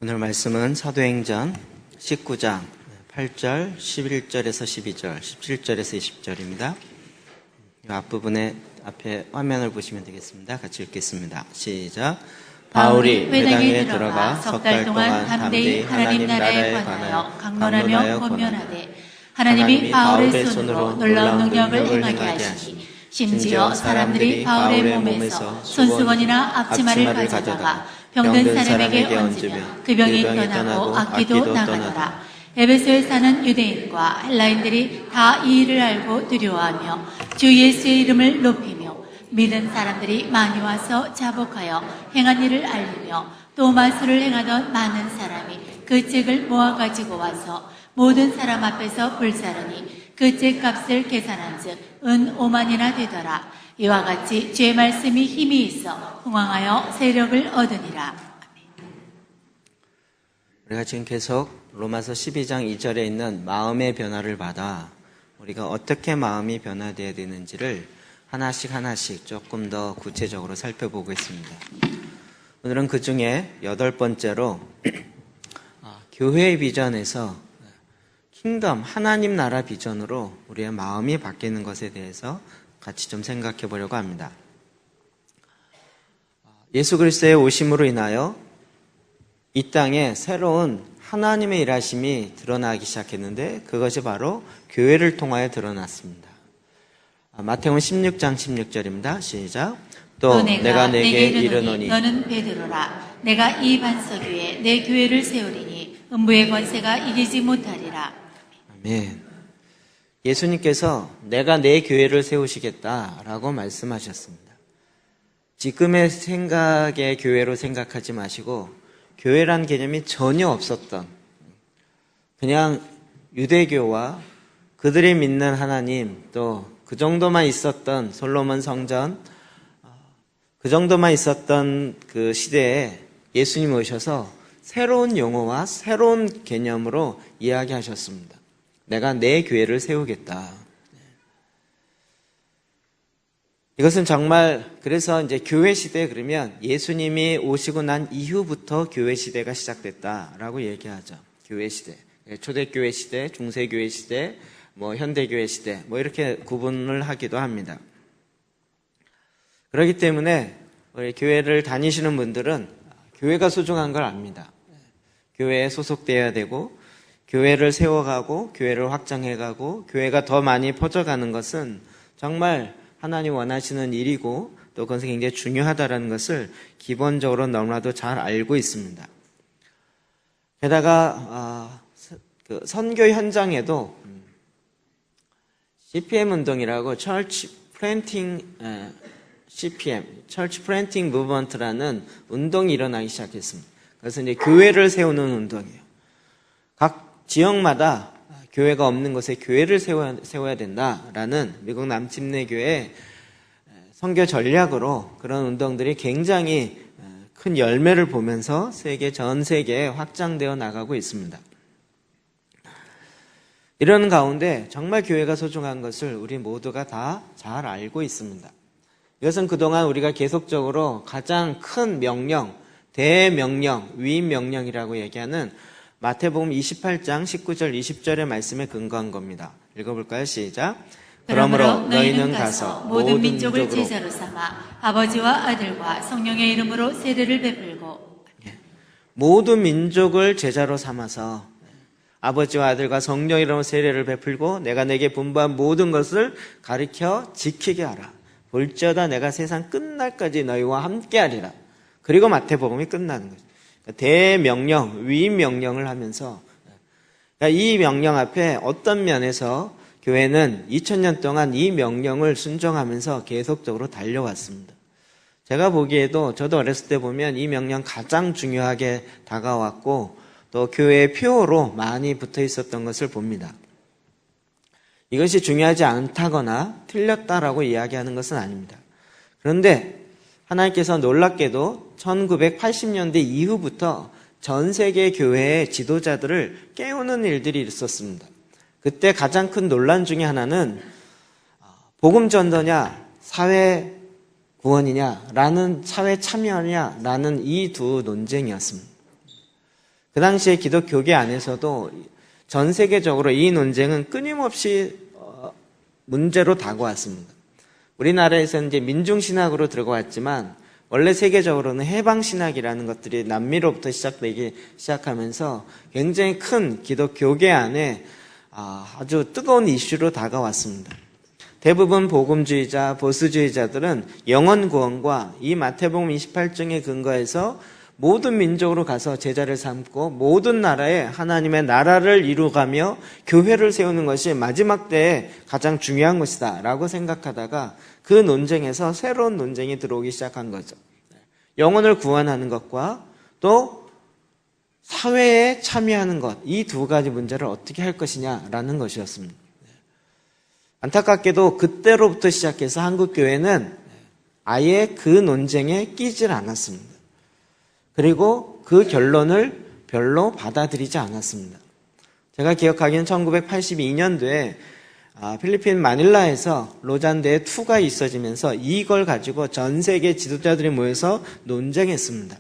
오늘 말씀은 사도행전 19장 8절, 11절에서 12절, 17절에서 20절입니다. 이 앞부분에 앞에 화면을 보시면 되겠습니다. 같이 읽겠습니다. 시작. 바울이 회당에 들어가 석 달 동안 담대히 하나님 나라에 관하여 강론하며 권면하되 하나님이 바울의 손으로 놀라운 능력을 행하게 하시니 심지어 사람들이 바울의 몸에서 손수건이나 앞치마를 가져다가 병든 사람에게 얹으며 그 병이 떠나고 악기도 나가더라. 에베소에 사는 유대인과 헬라인들이 다 이 일을 알고 두려워하며 주 예수의 이름을 높이며 믿은 사람들이 많이 와서 자복하여 행한 일을 알리며 또 마술을 행하던 많은 사람이 그 책을 모아가지고 와서 모든 사람 앞에서 불사르니 그 책값을 계산한즉 은 5만이나 되더라. 이와 같이 주의 말씀이 힘이 있어 흥왕하여 세력을 얻으니라. 우리가 지금 계속 로마서 12장 2절에 있는 마음의 변화를 받아 우리가 어떻게 마음이 변화되어야 되는지를 하나씩 조금 더 구체적으로 살펴보고 있습니다. 오늘은 그 중에 8번째로 교회의 비전에서 킹덤, 하나님 나라 비전으로 우리의 마음이 바뀌는 것에 대해서 같이 좀 생각해 보려고 합니다. 예수 그리스도의 오심으로 인하여 이 땅에 새로운 하나님의 일하심이 드러나기 시작했는데 그것이 바로 교회를 통하여 드러났습니다. 마태복음 16장 16절입니다. 시작. 또 내가 내게 이르노니 너는 베드로라. 내가 이 반석 위에 내 교회를 세우리니 음부의 권세가 이기지 못하리라. 아멘. 예수님께서 내가 내 교회를 세우시겠다라고 말씀하셨습니다. 지금의 생각의 교회로 생각하지 마시고 교회란 개념이 전혀 없었던 그냥 유대교와 그들이 믿는 하나님 또 그 정도만 있었던 솔로몬 성전 그 정도만 있었던 그 시대에 예수님 오셔서 새로운 용어와 새로운 개념으로 이야기하셨습니다. 내가 내 교회를 세우겠다. 이것은 정말 그래서 이제 교회 시대 그러면 예수님이 오시고 난 이후부터 교회 시대가 시작됐다라고 얘기하죠. 교회 시대, 초대교회 시대, 중세교회 시대, 현대교회 시대 이렇게 구분을 하기도 합니다. 그렇기 때문에 우리 교회를 다니시는 분들은 교회가 소중한 걸 압니다. 교회에 소속되어야 되고 교회를 세워가고 교회를 확장해가고 교회가 더 많이 퍼져가는 것은 정말 하나님 원하시는 일이고 또 그것은 굉장히 중요하다는 것을 기본적으로 너무나도 잘 알고 있습니다. 게다가 그 선교 현장에도 CPM 운동이라고 Church Planting CPM, Church Planting Movement라는 운동이 일어나기 시작했습니다. 그래서 이제 교회를 세우는 운동이에요. 각 지역마다 교회가 없는 곳에 교회를 세워야 된다라는 미국 남침내교의 선교 전략으로 그런 운동들이 굉장히 큰 열매를 보면서 전 세계에 확장되어 나가고 있습니다. 이런 가운데 정말 교회가 소중한 것을 우리 모두가 다 잘 알고 있습니다. 이것은 그동안 우리가 계속적으로 가장 큰 명령, 대명령, 위임명령이라고 얘기하는 마태복음 28장 19절 20절의 말씀에 근거한 겁니다. 읽어볼까요? 시작. 그러므로 너희는 가서 모든 민족을 제자로 삼아 아버지와 아들과 성령의 이름으로 세례를 베풀고 모든 민족을 제자로 삼아서 아버지와 아들과 성령의 이름으로 세례를 베풀고 내가 내게 분부한 모든 것을 가르쳐 지키게 하라. 볼지어다 내가 세상 끝날까지 너희와 함께하리라. 그리고 마태복음이 끝나는 거죠. 대명령, 위임명령을 하면서 이 명령 앞에 어떤 면에서 교회는 2000년 동안 이 명령을 순종하면서 계속적으로 달려왔습니다. 제가 보기에도 저도 어렸을 때 보면 이 명령 가장 중요하게 다가왔고 또 교회의 표어로 많이 붙어 있었던 것을 봅니다. 이것이 중요하지 않다거나 틀렸다라고 이야기하는 것은 아닙니다. 그런데 하나님께서 놀랍게도 1980년대 이후부터 전 세계 교회의 지도자들을 깨우는 일들이 있었습니다. 그때 가장 큰 논란 중에 하나는 복음 전도냐 사회 구원이냐 라는 사회 참여냐 라는 이 두 논쟁이었습니다. 그 당시에 기독교계 안에서도 전 세계적으로 이 논쟁은 끊임없이 문제로 다가왔습니다. 우리나라에서는 이제 민중신학으로 들어왔지만 원래 세계적으로는 해방신학이라는 것들이 남미로부터 시작되기 시작하면서 굉장히 큰 기독교계 안에 아주 뜨거운 이슈로 다가왔습니다. 대부분 복음주의자, 보수주의자들은 영원 구원과 이 마태복음 28장에 근거해서 모든 민족으로 가서 제자를 삼고 모든 나라에 하나님의 나라를 이루가며 교회를 세우는 것이 마지막 때에 가장 중요한 것이다 라고 생각하다가 그 논쟁에서 새로운 논쟁이 들어오기 시작한 거죠. 영혼을 구원하는 것과 또 사회에 참여하는 것, 이 두 가지 문제를 어떻게 할 것이냐라는 것이었습니다. 안타깝게도 그때로부터 시작해서 한국교회는 아예 그 논쟁에 끼질 않았습니다. 그리고 그 결론을 별로 받아들이지 않았습니다. 제가 기억하기는 1982년도에 필리핀 마닐라에서 로잔대회 2가 있어지면서 이걸 가지고 전 세계 지도자들이 모여서 논쟁했습니다.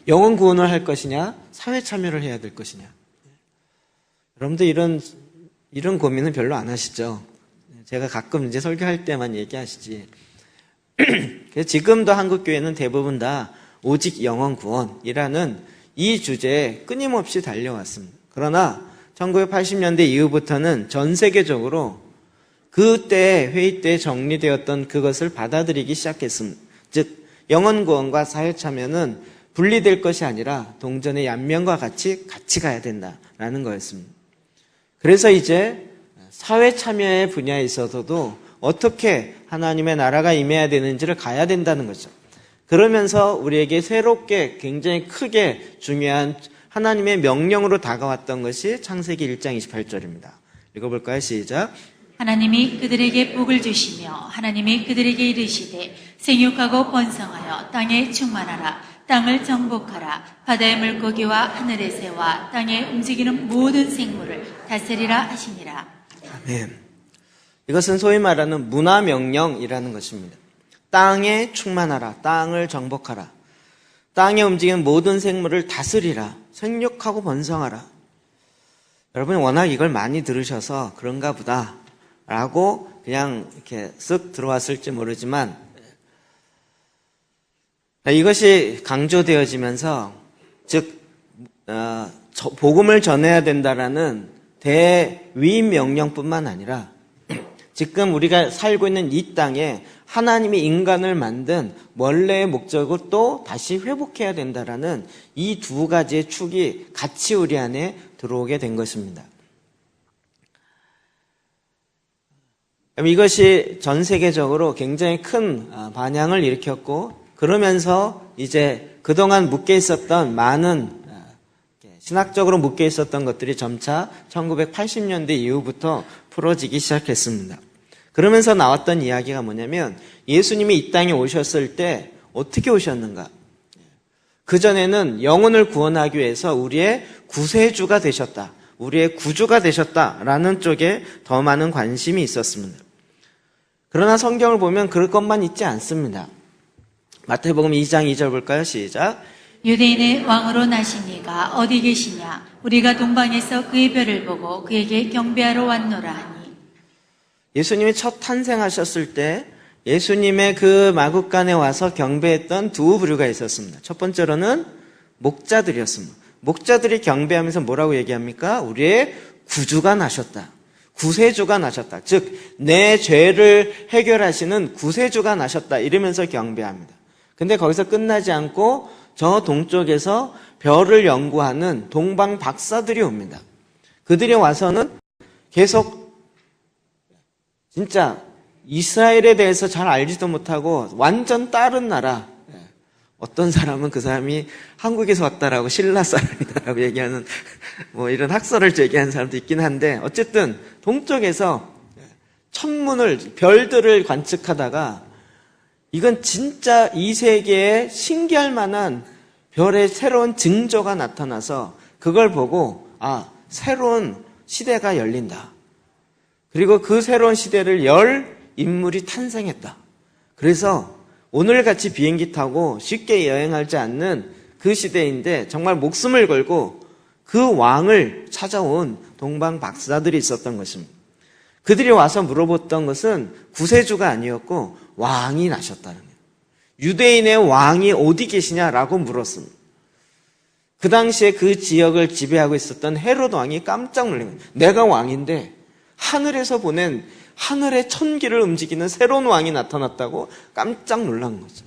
영혼 구원을 할 것이냐, 사회 참여를 해야 될 것이냐. 여러분들 이런 고민은 별로 안 하시죠? 제가 가끔 이제 설교할 때만 얘기하시지. 그래서 지금도 한국교회는 대부분 다 오직 영혼 구원이라는 이 주제에 끊임없이 달려왔습니다. 그러나 1980년대 이후부터는 전 세계적으로 그때 회의 때 정리되었던 그것을 받아들이기 시작했습니다. 즉 영혼 구원과 사회 참여는 분리될 것이 아니라 동전의 양면과 같이 가야 된다라는 거였습니다. 그래서 이제 사회 참여의 분야에 있어서도 어떻게 하나님의 나라가 임해야 되는지를 가야 된다는 거죠. 그러면서 우리에게 새롭게 굉장히 크게 중요한 하나님의 명령으로 다가왔던 것이 창세기 1장 28절입니다. 읽어볼까요? 시작. 하나님이 그들에게 복을 주시며 하나님이 그들에게 이르시되 생육하고 번성하여 땅에 충만하라. 땅을 정복하라. 바다의 물고기와 하늘의 새와 땅에 움직이는 모든 생물을 다스리라 하시니라. 아멘. 이것은 소위 말하는 문화명령이라는 것입니다. 땅에 충만하라. 땅을 정복하라. 땅에 움직이는 모든 생물을 다스리라. 생육하고 번성하라. 여러분이 워낙 이걸 많이 들으셔서 그런가 보다 라고 그냥 이렇게 쓱 들어왔을지 모르지만 이것이 강조되어지면서 즉 복음을 전해야 된다라는 대위임 명령뿐만 아니라 지금 우리가 살고 있는 이 땅에 하나님이 인간을 만든 원래의 목적을 또 다시 회복해야 된다라는 이 두 가지의 축이 같이 우리 안에 들어오게 된 것입니다. 이것이 전 세계적으로 굉장히 큰 반향을 일으켰고 그러면서 이제 그동안 묶여 있었던 많은 신학적으로 묶여 있었던 것들이 점차 1980년대 이후부터 풀어지기 시작했습니다. 그러면서 나왔던 이야기가 뭐냐면 예수님이 이 땅에 오셨을 때 어떻게 오셨는가? 그전에는 영혼을 구원하기 위해서 우리의 구세주가 되셨다. 우리의 구주가 되셨다라는 쪽에 더 많은 관심이 있었습니다. 그러나 성경을 보면 그럴 것만 있지 않습니다. 마태복음 2장 2절 볼까요? 시작. 유대인의 왕으로 나신 이가 어디 계시냐? 우리가 동방에서 그의 별을 보고 그에게 경배하러 왔노라 하니. 예수님이 첫 탄생하셨을 때 예수님의 그 마국간에 와서 경배했던 두 부류가 있었습니다. 첫 번째로는 목자들이었습니다. 목자들이 경배하면서 뭐라고 얘기합니까? 우리의 구주가 나셨다. 구세주가 나셨다. 즉 내 죄를 해결하시는 구세주가 나셨다. 이러면서 경배합니다. 근데 거기서 끝나지 않고 저 동쪽에서 별을 연구하는 동방 박사들이 옵니다. 그들이 와서는 계속 진짜 이스라엘에 대해서 잘 알지도 못하고 완전 다른 나라, 어떤 사람은 그 사람이 한국에서 왔다라고 신라 사람이다라고 얘기하는 뭐 이런 학설을 제기하는 사람도 있긴 한데 어쨌든 동쪽에서 천문을 별들을 관측하다가 이건 진짜 이 세계에 신기할 만한 별의 새로운 징조가 나타나서 그걸 보고 새로운 시대가 열린다. 그리고 그 새로운 시대를 열 인물이 탄생했다. 그래서 오늘같이 비행기 타고 쉽게 여행하지 않는 그 시대인데 정말 목숨을 걸고 그 왕을 찾아온 동방 박사들이 있었던 것입니다. 그들이 와서 물어봤던 것은 구세주가 아니었고 왕이 나셨다는 거예요. 유대인의 왕이 어디 계시냐라고 물었습니다. 그 당시에 그 지역을 지배하고 있었던 헤롯 왕이 깜짝 놀란 거예요. 내가 왕인데 하늘에서 보낸 하늘의 천기를 움직이는 새로운 왕이 나타났다고 깜짝 놀란 거죠.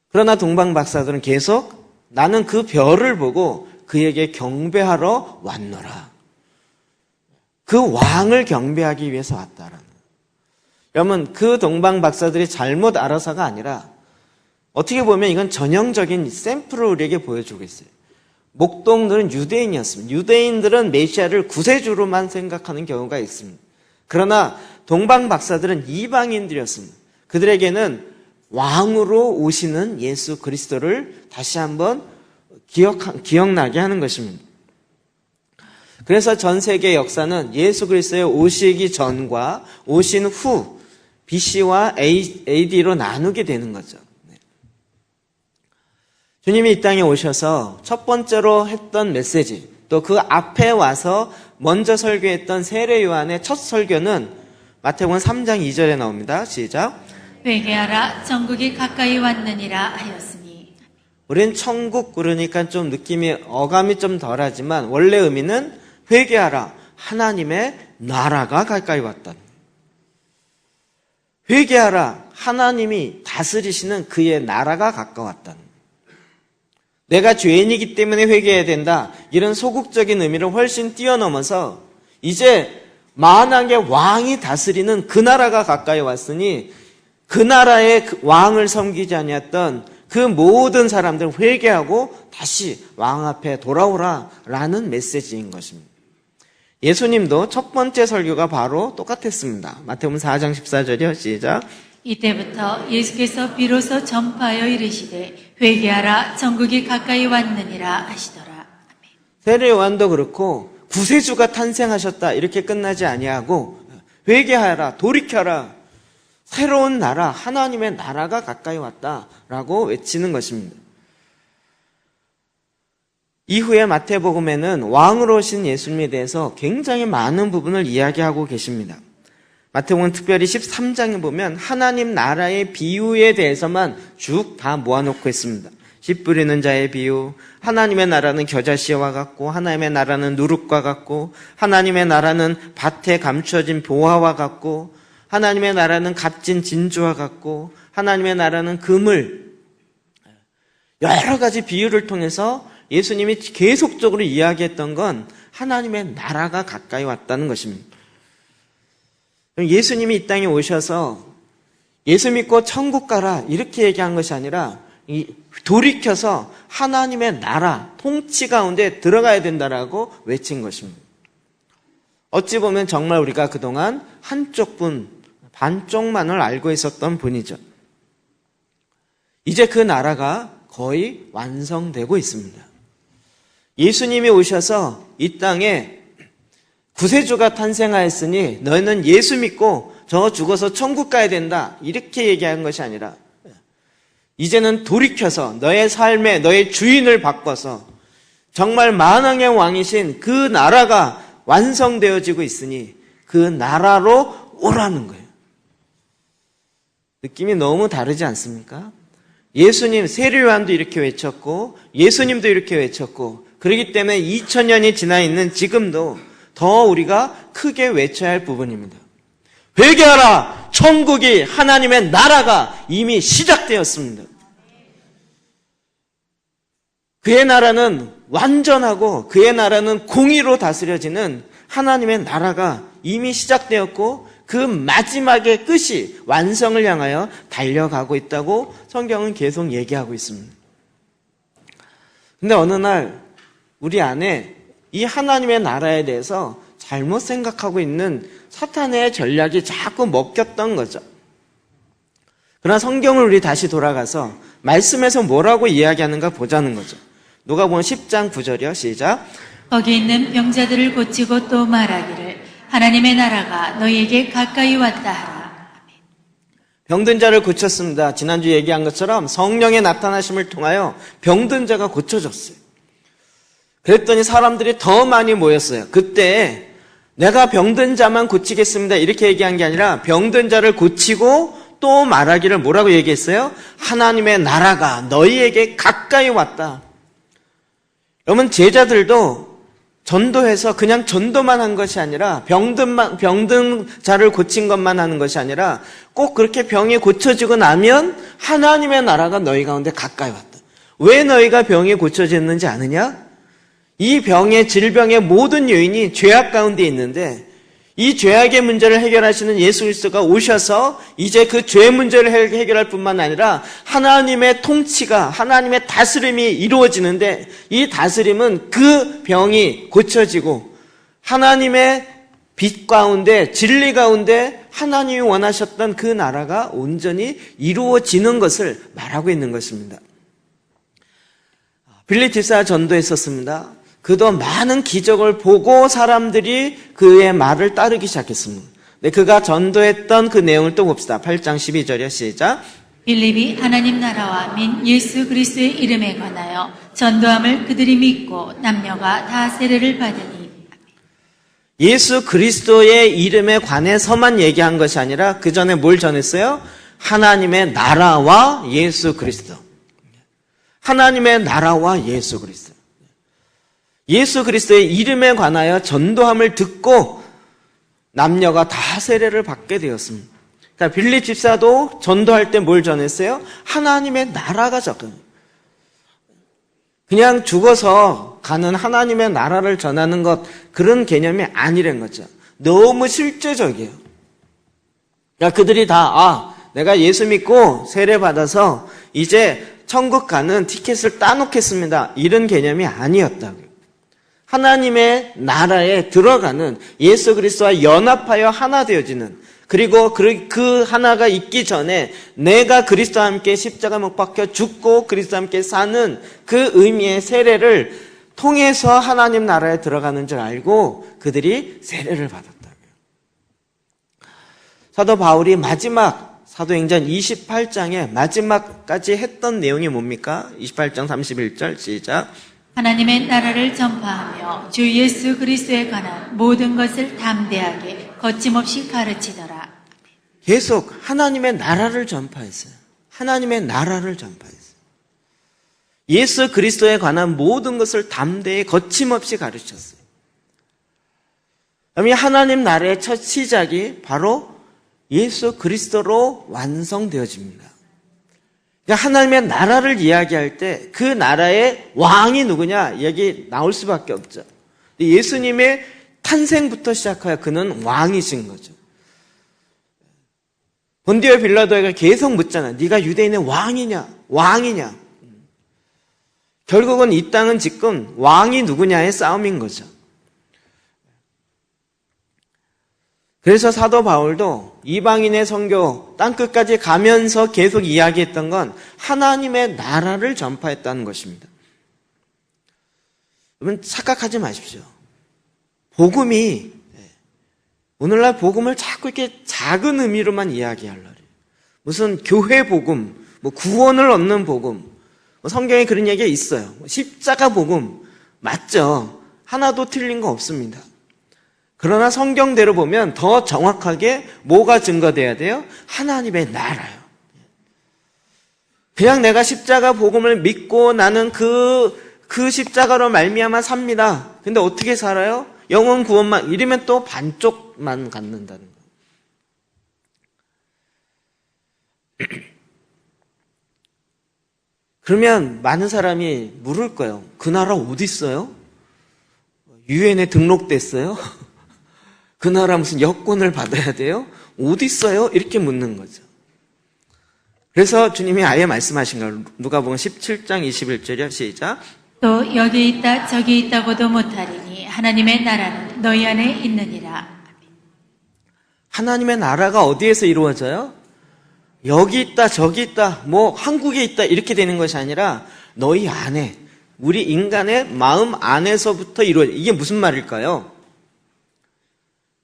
그러나 동방 박사들은 계속 나는 그 별을 보고 그에게 경배하러 왔노라. 그 왕을 경배하기 위해서 왔다라는 거예요. 여러분, 그 동방 박사들이 잘못 알아서가 아니라 어떻게 보면 이건 전형적인 샘플을 우리에게 보여주고 있어요. 목동들은 유대인이었습니다. 유대인들은 메시아를 구세주로만 생각하는 경우가 있습니다. 그러나 동방 박사들은 이방인들이었습니다. 그들에게는 왕으로 오시는 예수 그리스도를 다시 한번 기억나게 하는 것입니다. 그래서 전 세계 역사는 예수 그리스도의 오시기 전과 오신 후 BC와 AD로 나누게 되는 거죠. 주님이 이 땅에 오셔서 첫 번째로 했던 메시지, 또 그 앞에 와서 먼저 설교했던 세례 요한의 첫 설교는 마태복음 3장 2절에 나옵니다. 시작. 회개하라 천국이 가까이 왔느니라 하였으니. 우린 천국 그러니까 좀 느낌이 어감이 좀 덜하지만 원래 의미는 회개하라 하나님의 나라가 가까이 왔다. 회개하라 하나님이 다스리시는 그의 나라가 가까웠다. 내가 죄인이기 때문에 회개해야 된다. 이런 소극적인 의미를 훨씬 뛰어넘어서 이제 만왕의 왕이 다스리는 그 나라가 가까이 왔으니 그 나라의 왕을 섬기지 아니었던 그 모든 사람들은 회개하고 다시 왕 앞에 돌아오라라는 메시지인 것입니다. 예수님도 첫 번째 설교가 바로 똑같았습니다. 마태복음 4장 14절이요. 시작. 이때부터 예수께서 비로소 전파하여 이르시되 회개하라 천국이 가까이 왔느니라 하시더라. 아멘. 세례 요한도 그렇고 구세주가 탄생하셨다 이렇게 끝나지 아니하고 회개하라 돌이켜라 새로운 나라 하나님의 나라가 가까이 왔다라고 외치는 것입니다. 이후에 마태복음에는 왕으로 오신 예수님에 대해서 굉장히 많은 부분을 이야기하고 계십니다. 마태복음 특별히 13장에 보면 하나님 나라의 비유에 대해서만 쭉 다 모아놓고 있습니다. 씨 뿌리는 자의 비유, 하나님의 나라는 겨자씨와 같고 하나님의 나라는 누룩과 같고 하나님의 나라는 밭에 감추어진 보화와 같고 하나님의 나라는 값진 진주와 같고 하나님의 나라는 그물, 여러 가지 비유를 통해서 예수님이 계속적으로 이야기했던 건 하나님의 나라가 가까이 왔다는 것입니다. 예수님이 이 땅에 오셔서 예수 믿고 천국 가라 이렇게 얘기한 것이 아니라 돌이켜서 하나님의 나라, 통치 가운데 들어가야 된다라고 외친 것입니다. 어찌 보면 정말 우리가 그동안 한쪽 분, 반쪽만을 알고 있었던 분이죠. 이제 그 나라가 거의 완성되고 있습니다. 예수님이 오셔서 이 땅에 구세주가 탄생하였으니 너희는 예수 믿고 저 죽어서 천국 가야 된다 이렇게 얘기한 것이 아니라 이제는 돌이켜서 너의 삶에 너의 주인을 바꿔서 정말 만왕의 왕이신 그 나라가 완성되어지고 있으니 그 나라로 오라는 거예요. 느낌이 너무 다르지 않습니까? 예수님, 세례 요한도 이렇게 외쳤고 예수님도 이렇게 외쳤고 그렇기 때문에 2000년이 지나 있는 지금도 더 우리가 크게 외쳐야 할 부분입니다. 회개하라! 천국이 하나님의 나라가 이미 시작되었습니다. 그의 나라는 완전하고 그의 나라는 공의로 다스려지는 하나님의 나라가 이미 시작되었고 그 마지막의 끝이 완성을 향하여 달려가고 있다고 성경은 계속 얘기하고 있습니다. 근데 어느 날 우리 안에 이 하나님의 나라에 대해서 잘못 생각하고 있는 사탄의 전략이 자꾸 먹혔던 거죠. 그러나 성경을 우리 다시 돌아가서 말씀에서 뭐라고 이야기하는가 보자는 거죠. 누가복음 10장 9절이요. 시작. 거기 있는 병자들을 고치고 또 말하기를 하나님의 나라가 너희에게 가까이 왔다 하라. 아멘. 병든 자를 고쳤습니다. 지난주 얘기한 것처럼 성령의 나타나심을 통하여 병든 자가 고쳐졌어요. 그랬더니 사람들이 더 많이 모였어요. 그때 내가 병든 자만 고치겠습니다 이렇게 얘기한 게 아니라 병든 자를 고치고 또 말하기를 뭐라고 얘기했어요? 하나님의 나라가 너희에게 가까이 왔다. 여러분, 제자들도 전도해서 그냥 전도만 한 것이 아니라 병든 자를 고친 것만 하는 것이 아니라 꼭 그렇게 병이 고쳐지고 나면 하나님의 나라가 너희 가운데 가까이 왔다. 왜 너희가 병이 고쳐졌는지 아느냐? 이 병의 질병의 모든 요인이 죄악 가운데 있는데 이 죄악의 문제를 해결하시는 예수 그리스도가 오셔서 이제 그 죄 문제를 해결할 뿐만 아니라 하나님의 통치가, 하나님의 다스림이 이루어지는데 이 다스림은 그 병이 고쳐지고 하나님의 빛 가운데, 진리 가운데 하나님이 원하셨던 그 나라가 온전히 이루어지는 것을 말하고 있는 것입니다. 빌립 집사 전도했었습니다. 그도 많은 기적을 보고 사람들이 그의 말을 따르기 시작했습니다. 네, 그가 전도했던 그 내용을 또 봅시다. 8장 12절이요. 시작. 빌립이 하나님 나라와 민 예수 그리스도의 이름에 관하여 전도함을 그들이 믿고 남녀가 다 세례를 받으니. 예수 그리스도의 이름에 관해서만 얘기한 것이 아니라 그 전에 뭘 전했어요? 하나님의 나라와 예수 그리스도. 하나님의 나라와 예수 그리스도. 예수 그리스도의 이름에 관하여 전도함을 듣고 남녀가 다 세례를 받게 되었습니다. 그러니까 빌립 집사도 전도할 때 뭘 전했어요? 하나님의 나라가 적은. 그냥 죽어서 가는 하나님의 나라를 전하는 것, 그런 개념이 아니란 거죠. 너무 실제적이에요. 그러니까 그들이 다 내가 예수 믿고 세례 받아서 이제 천국 가는 티켓을 따놓겠습니다 이런 개념이 아니었다고요. 하나님의 나라에 들어가는, 예수 그리스도와 연합하여 하나 되어지는, 그리고 그 하나가 있기 전에 내가 그리스도와 함께 십자가 못 박혀 죽고 그리스도와 함께 사는 그 의미의 세례를 통해서 하나님 나라에 들어가는 줄 알고 그들이 세례를 받았다고요. 사도 바울이 마지막 사도행전 28장에 마지막까지 했던 내용이 뭡니까? 28장 31절 시작. 하나님의 나라를 전파하며 주 예수 그리스도에 관한 모든 것을 담대하게 거침없이 가르치더라. 계속 하나님의 나라를 전파했어요. 하나님의 나라를 전파했어요. 예수 그리스도에 관한 모든 것을 담대히 거침없이 가르쳤어요. 그럼 이 하나님 나라의 첫 시작이 바로 예수 그리스도로 완성되어집니다. 그러니까 하나님의 나라를 이야기할 때 그 나라의 왕이 누구냐? 여기 나올 수밖에 없죠. 예수님의 탄생부터 시작하여 그는 왕이신 거죠. 본디오 빌라도가 계속 묻잖아. 네가 유대인의 왕이냐? 왕이냐? 결국은 이 땅은 지금 왕이 누구냐의 싸움인 거죠. 그래서 사도 바울도 이방인의 선교 땅끝까지 가면서 계속 이야기했던 건 하나님의 나라를 전파했다는 것입니다. 여러분 착각하지 마십시오. 복음이, 오늘날 복음을 자꾸 이렇게 작은 의미로만 이야기하려고 해요. 무슨 교회 복음, 구원을 얻는 복음, 성경에 그런 얘기가 있어요. 십자가 복음 맞죠? 하나도 틀린 거 없습니다. 그러나 성경대로 보면 더 정확하게 뭐가 증거돼야 돼요? 하나님의 나라요. 그냥 내가 십자가 복음을 믿고 나는 그 십자가로 말미암아 삽니다. 근데 어떻게 살아요? 영혼 구원만 이러면 또 반쪽만 갖는다는 거예요. 그러면 많은 사람이 물을 거예요. 그 나라 어디 있어요? 유엔에 등록됐어요? 그 나라 무슨 여권을 받아야 돼요? 어디 있어요? 이렇게 묻는 거죠. 그래서 주님이 아예 말씀하신 거예요. 누가복음 17장 21절이요. 시작. 또 여기 있다 저기 있다고도 못하리니 하나님의 나라는 너희 안에 있느니라. 하나님의 나라가 어디에서 이루어져요? 여기 있다 저기 있다 한국에 있다 이렇게 되는 것이 아니라 너희 안에, 우리 인간의 마음 안에서부터 이루어져. 이게 무슨 말일까요?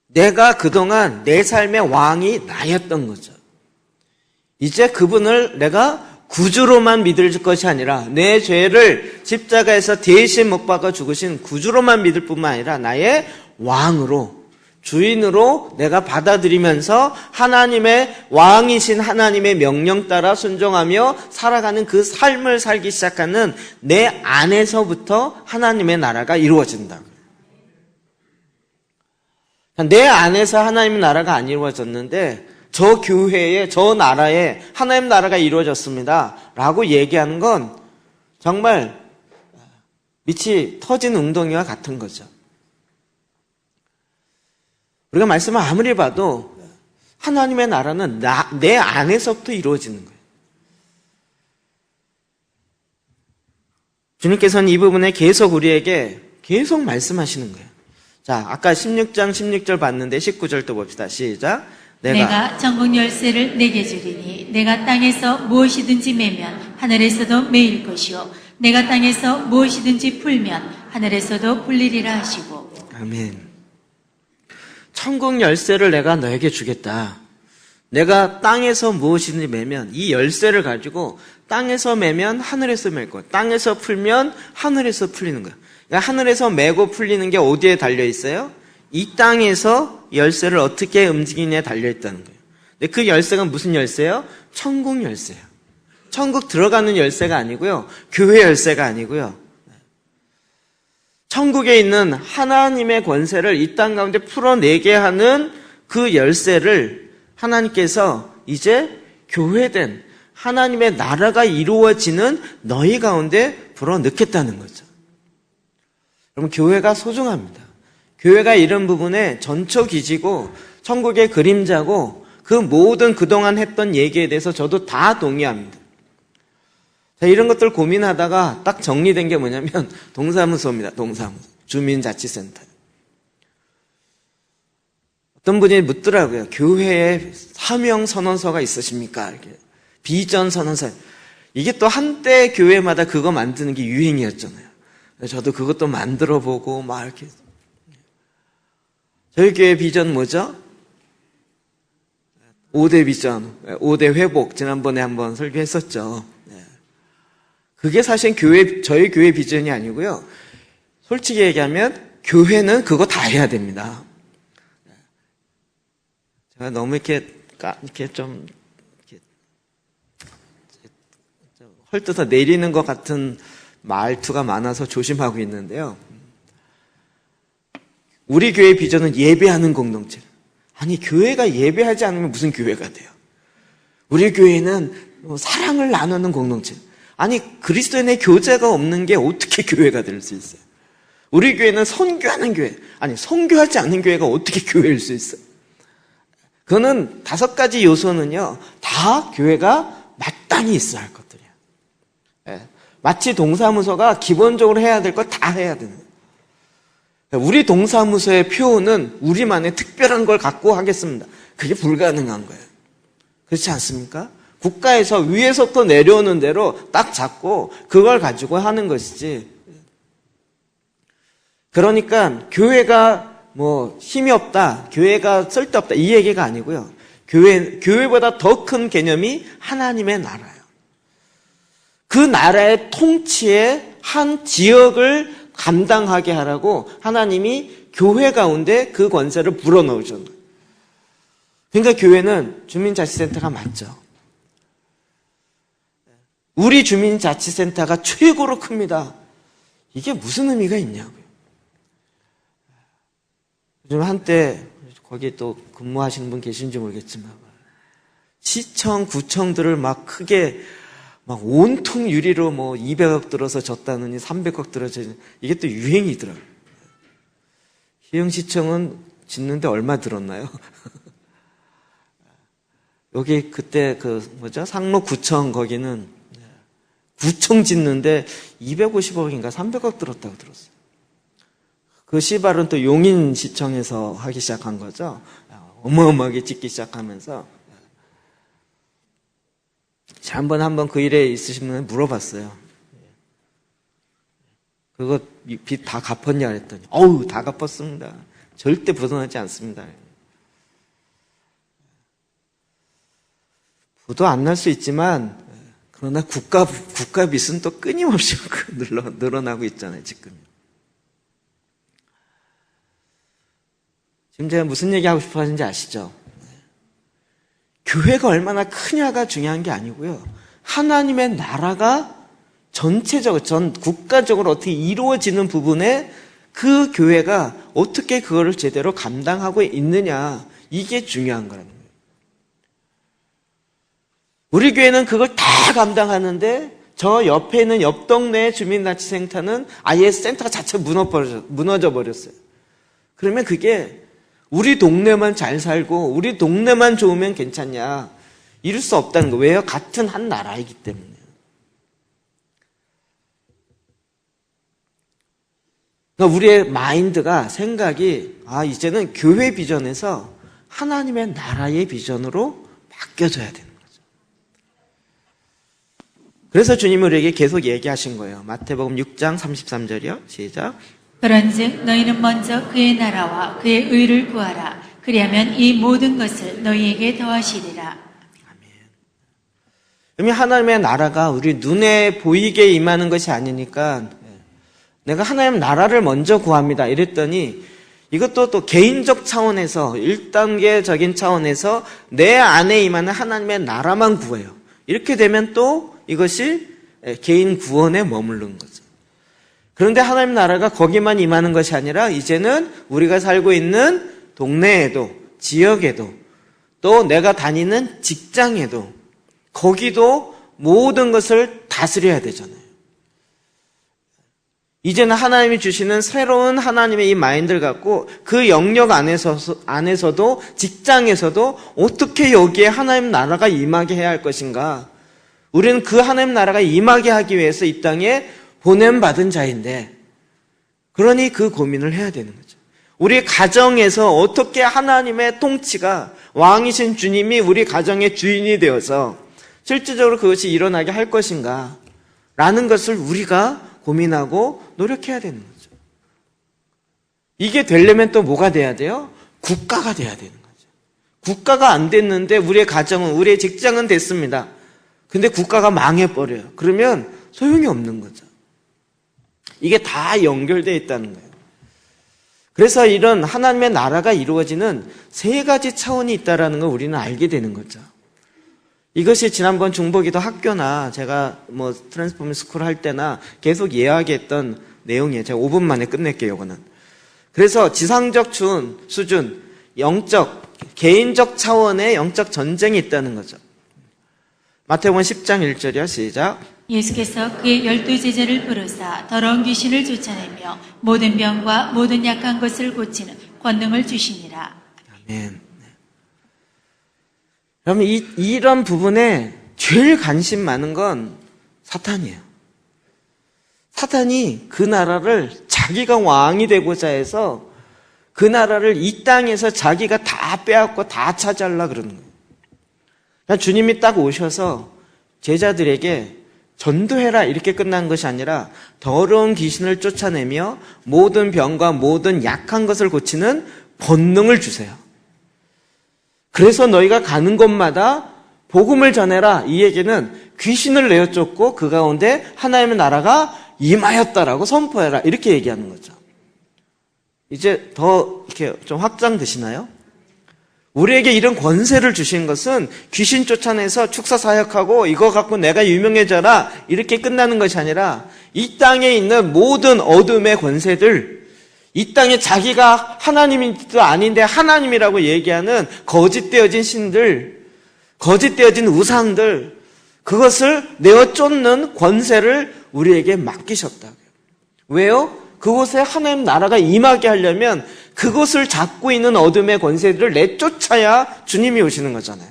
내가 그동안 내 삶의 왕이 나였던 거죠. 이제 그분을 내가 구주로만 믿을 것이 아니라 내 죄를 십자가에서 대신 못 박아 죽으신 구주로만 믿을 뿐만 아니라 나의 왕으로, 주인으로 내가 받아들이면서 하나님의 왕이신 하나님의 명령 따라 순종하며 살아가는 그 삶을 살기 시작하는 내 안에서부터 하나님의 나라가 이루어진다. 내 안에서 하나님의 나라가 안 이루어졌는데 저 교회에, 저 나라에 하나님 나라가 이루어졌습니다 라고 얘기하는 건 정말 밑이 터진 웅덩이와 같은 거죠. 우리가 말씀을 아무리 봐도 하나님의 나라는 내 안에서부터 이루어지는 거예요. 주님께서는 이 부분에 계속 우리에게 계속 말씀하시는 거예요. 자, 아까 16장 16절 봤는데 19절도 봅시다. 시작. 내가 천국 열쇠를 내게 주리니 내가 땅에서 무엇이든지 매면 하늘에서도 매일 것이요 내가 땅에서 무엇이든지 풀면 하늘에서도 풀리리라 하시고. 아멘. 천국 열쇠를 내가 너에게 주겠다. 내가 땅에서 무엇이든지 매면 이 열쇠를 가지고 땅에서 매면 하늘에서 맬 거야. 땅에서 풀면 하늘에서 풀리는 거야. 그러니까 하늘에서 매고 풀리는 게 어디에 달려 있어요? 이 땅에서 열쇠를 어떻게 움직이냐에 달려있다는 거예요. 근데 그 열쇠가 무슨 열쇠예요? 천국 열쇠예요. 천국 들어가는 열쇠가 아니고요. 교회 열쇠가 아니고요. 천국에 있는 하나님의 권세를 이 땅 가운데 풀어내게 하는 그 열쇠를 하나님께서 이제 교회된 하나님의 나라가 이루어지는 너희 가운데 불어넣겠다는 거죠. 여러분, 교회가 소중합니다. 교회가 이런 부분에 전초기지고 천국의 그림자고 그 모든 그동안 했던 얘기에 대해서 저도 다 동의합니다. 자, 이런 것들 고민하다가 딱 정리된 게 뭐냐면 동사무소입니다. 동사무소. 주민자치센터. 어떤 분이 묻더라고요. 교회에 사명 선언서가 있으십니까? 이렇게. 비전 선언서. 이게 또 한때 교회마다 그거 만드는 게 유행이었잖아요. 저도 그것도 만들어 보고 막 이렇게. 저희 교회 비전 뭐죠? 5대 비전, 5대 회복. 지난번에 한번 설교했었죠. 그게 사실 저희 교회 비전이 아니고요. 솔직히 얘기하면 교회는 그거 다 해야 됩니다. 제가 너무 이렇게 좀 헐뜯어 내리는 것 같은 말투가 많아서 조심하고 있는데요. 우리 교회 비전은 예배하는 공동체. 아니, 교회가 예배하지 않으면 무슨 교회가 돼요? 우리 교회는 사랑을 나누는 공동체. 아니, 그리스도인의 교제가 없는 게 어떻게 교회가 될 수 있어요? 우리 교회는 선교하는 교회. 아니, 선교하지 않는 교회가 어떻게 교회일 수 있어요? 그거는 5가지 요소는요, 다 교회가 마땅히 있어야 할 것들이에요. 예. 마치 동사무소가 기본적으로 해야 될 거 다 해야 되는 거예요. 우리 동사무소의 표는 우리만의 특별한 걸 갖고 하겠습니다. 그게 불가능한 거예요. 그렇지 않습니까? 국가에서 위에서부터 내려오는 대로 딱 잡고 그걸 가지고 하는 것이지. 그러니까 교회가 힘이 없다, 교회가 쓸데없다 이 얘기가 아니고요. 교회보다 더 큰 개념이 하나님의 나라예요. 그 나라의 통치의 한 지역을 감당하게 하라고 하나님이 교회 가운데 그 권세를 불어넣으셨는 거예요. 그러니까 교회는 주민자치센터가 맞죠. 우리 주민자치센터가 최고로 큽니다. 이게 무슨 의미가 있냐고요. 요즘 한때 거기 또 근무하시는 분 계신지 모르겠지만 시청, 구청들을 막 크게 막 온통 유리로 200억 들어서 졌다느니 300억 들어서 이게 또 유행이더라고요. 희영시청은 짓는데 얼마 들었나요? 여기 그때 상로구청 거기는 구청 짓는데 250억인가 300억 들었다고 들었어요. 그 시발은 또 용인시청에서 하기 시작한 거죠. 어마어마하게 짓기 시작하면서. 한번 그 일에 있으신 분은 물어봤어요. 그거 빚 다 갚았냐 그랬더니 어우 다 갚았습니다. 절대 벗어나지 않습니다. 부도 안 날 수 있지만 그러나 국가 빚은 또 끊임없이 늘어나고 있잖아요, 지금. 지금 제가 무슨 얘기하고 싶어 하는지 아시죠? 교회가 얼마나 크냐가 중요한 게 아니고요. 하나님의 나라가 전체적으로, 전 국가적으로 어떻게 이루어지는 부분에 그 교회가 어떻게 그거를 제대로 감당하고 있느냐, 이게 중요한 거라는 거예요. 우리 교회는 그걸 다 감당하는데 저 옆에 있는 옆 동네 주민자치센터는 아예 센터가 자체 무너져 버렸어요. 그러면 그게 우리 동네만 잘 살고 우리 동네만 좋으면 괜찮냐, 이럴 수 없다는 거예요. 왜요? 같은 한 나라이기 때문에. 그러니까 우리의 마인드가, 생각이 이제는 교회 비전에서 하나님의 나라의 비전으로 바뀌어져야 되는 거죠. 그래서 주님은 우리에게 계속 얘기하신 거예요. 마태복음 6장 33절이요. 시작. 그런즉 너희는 먼저 그의 나라와 그의 의를 구하라. 그리하면 이 모든 것을 너희에게 더하시리라. 그러면 하나님의 나라가 우리 눈에 보이게 임하는 것이 아니니까 내가 하나님 나라를 먼저 구합니다 이랬더니 이것도 또 개인적 차원에서, 1단계적인 차원에서 내 안에 임하는 하나님의 나라만 구해요. 이렇게 되면 또 이것이 개인 구원에 머무르는 거죠. 그런데 하나님 나라가 거기만 임하는 것이 아니라 이제는 우리가 살고 있는 동네에도, 지역에도, 또 내가 다니는 직장에도, 거기도 모든 것을 다스려야 되잖아요. 이제는 하나님이 주시는 새로운 하나님의 이 마인드를 갖고 그 영역 안에서도 직장에서도 어떻게 여기에 하나님 나라가 임하게 해야 할 것인가. 우리는 그 하나님 나라가 임하게 하기 위해서 이 땅에 보냄받은 자인데, 그러니 그 고민을 해야 되는 거죠. 우리 가정에서 어떻게 하나님의 통치가, 왕이신 주님이 우리 가정의 주인이 되어서 실질적으로 그것이 일어나게 할 것인가 라는 것을 우리가 고민하고 노력해야 되는 거죠. 이게 되려면 또 뭐가 돼야 돼요? 국가가 돼야 되는 거죠. 국가가 안 됐는데 우리의 가정은, 우리의 직장은 됐습니다. 근데 국가가 망해버려요. 그러면 소용이 없는 거죠. 이게 다 연결되어 있다는 거예요. 그래서 이런 하나님의 나라가 이루어지는 세 가지 차원이 있다는 걸 우리는 알게 되는 거죠. 이것이 지난번 중보기도 학교나 제가 트랜스포밍 스쿨 할 때나 계속 이야기했던 내용이에요. 제가 5분 만에 끝낼게요, 이거는. 그래서 지상적 수준, 영적, 개인적 차원의 영적 전쟁이 있다는 거죠. 마태복음 10장 1절이요. 시작. 예수께서 그의 12제자를 부르사 더러운 귀신을 쫓아내며 모든 병과 모든 약한 것을 고치는 권능을 주시니라. 아멘. 그러면 이런 부분에 제일 관심 많은 건 사탄이에요. 사탄이 그 나라를 자기가 왕이 되고자 해서 그 나라를 이 땅에서 자기가 다 빼앗고 다 차지하려고 그러는 거예요. 그러니까 주님이 딱 오셔서 제자들에게 전도해라 이렇게 끝난 것이 아니라 더러운 귀신을 쫓아내며 모든 병과 모든 약한 것을 고치는 권능을 주세요. 그래서 너희가 가는 곳마다 복음을 전해라. 이 얘기는 귀신을 내어 쫓고 그 가운데 하나님의 나라가 임하였다라고 선포해라. 이렇게 얘기하는 거죠. 이제 더 이렇게 좀 확장되시나요? 우리에게 이런 권세를 주신 것은 귀신 쫓아내서 축사 사역하고 이거 갖고 내가 유명해져라 이렇게 끝나는 것이 아니라 이 땅에 있는 모든 어둠의 권세들, 이 땅에 자기가 하나님도 아닌데 하나님이라고 얘기하는 거짓되어진 신들, 거짓되어진 우상들, 그것을 내어 쫓는 권세를 우리에게 맡기셨다고요. 왜요? 그곳에 하나님 나라가 임하게 하려면 그것을 잡고 있는 어둠의 권세들을 내쫓아야 주님이 오시는 거잖아요.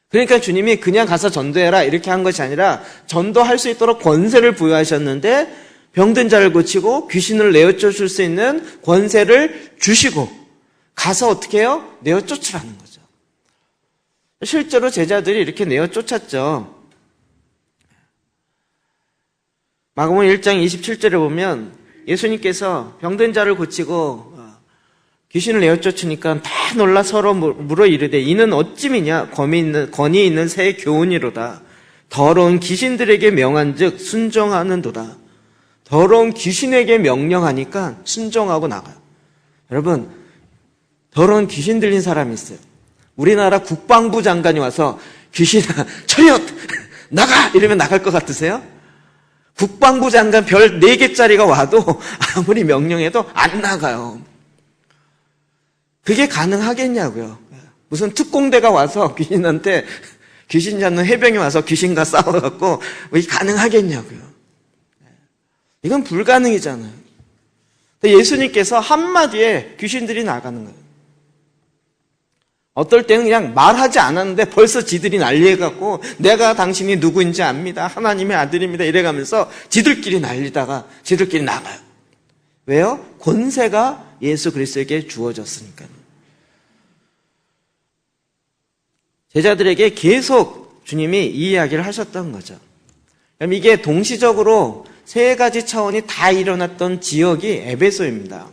그러니까 주님이 그냥 가서 전도해라 이렇게 한 것이 아니라 전도할 수 있도록 권세를 부여하셨는데 병든 자를 고치고 귀신을 내어쫓을 수 있는 권세를 주시고 가서 어떻게 해요? 내어쫓으라는 거죠. 실제로 제자들이 이렇게 내어쫓았죠. 마가복음 1장 27절에 보면 예수님께서 병든 자를 고치고 귀신을 내어쫓으니까 다 놀라 서로 물어 이르되 이는 어찌미냐 권위 있는 새 교훈이로다. 더러운 귀신들에게 명한즉 순종하는도다. 더러운 귀신에게 명령하니까 순종하고 나가요. 여러분, 더러운 귀신 들린 사람이 있어요. 우리나라 국방부 장관이 와서 귀신아 철렷 나가! 이러면 나갈 것 같으세요? 국방부 장관 별 4개짜리가 와도 아무리 명령해도 안 나가요. 그게 가능하겠냐고요. 무슨 특공대가 와서 귀신한테 귀신 잡는 해병이 와서 귀신과 싸워갖고 이게 가능하겠냐고요. 이건 불가능이잖아요. 예수님께서 한마디에 귀신들이 나가는 거예요. 어떨 때는 그냥 말하지 않았는데 벌써 지들이 난리해갖고 내가 당신이 누구인지 압니다. 하나님의 아들입니다. 이래가면서 지들끼리 난리다가 지들끼리 나가요. 왜요? 권세가 예수 그리스도에게 주어졌으니까요. 제자들에게 계속 주님이 이 이야기를 하셨던 거죠. 그럼 이게 동시적으로 3가지 차원이 다 일어났던 지역이 에베소입니다.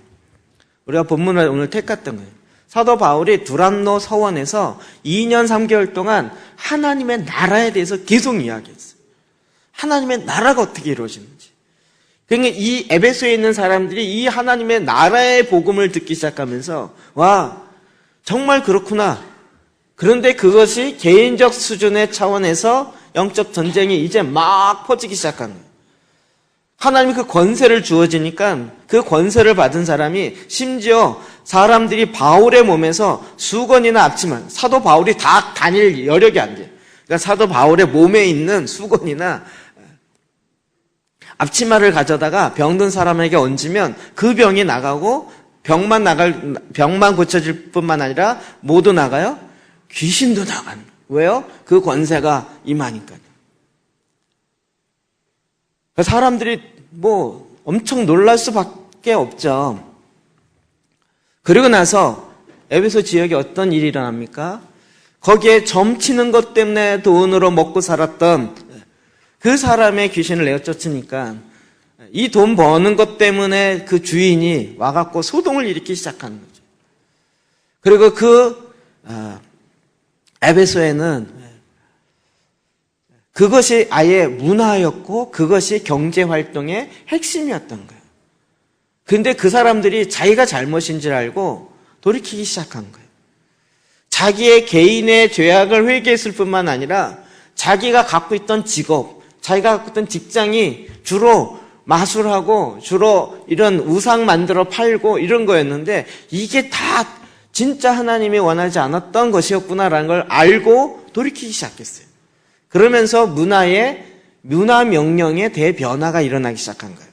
우리가 본문을 오늘 택했던 거예요. 사도 바울이 두란노 서원에서 2년 3개월 동안 하나님의 나라에 대해서 계속 이야기했어요. 하나님의 나라가 어떻게 이루어지는지. 그러니까 이 에베소에 있는 사람들이 이 하나님의 나라의 복음을 듣기 시작하면서 와, 정말 그렇구나. 그런데 그것이 개인적 수준의 차원에서 영적 전쟁이 이제 막 퍼지기 시작하는 거예요. 하나님이 그 권세를 주어지니까 그 권세를 받은 사람이 심지어 사람들이 바울의 몸에서 수건이나 앞치마, 사도 바울이 다 다닐 여력이 안 돼요. 그러니까 사도 바울의 몸에 있는 수건이나 앞치마를 가져다가 병든 사람에게 얹으면 그 병이 나가고 병만 고쳐질 뿐만 아니라 모두 나가요? 귀신도 나가는 거예요. 왜요? 그 권세가 임하니까요. 사람들이 엄청 놀랄 수밖에 없죠. 그리고 나서 에베소 지역에 어떤 일이 일어납니까? 거기에 점치는 것 때문에 돈으로 먹고 살았던 그 사람의 귀신을 내어쫓으니까 이 돈 버는 것 때문에 그 주인이 와갖고 소동을 일으키기 시작하는 거죠. 그리고 그 에베소에는 그것이 아예 문화였고 그것이 경제활동의 핵심이었던 거예요. 근데 그 사람들이 자기가 잘못인 줄 알고 돌이키기 시작한 거예요. 자기의 개인의 죄악을 회개했을 뿐만 아니라 자기가 갖고 있던 직업, 자기가 갖고 있던 직장이 주로 마술하고 주로 이런 우상 만들어 팔고 이런 거였는데 이게 다 진짜 하나님이 원하지 않았던 것이었구나라는 걸 알고 돌이키기 시작했어요. 그러면서 문화 명령에 대변화가 일어나기 시작한 거예요.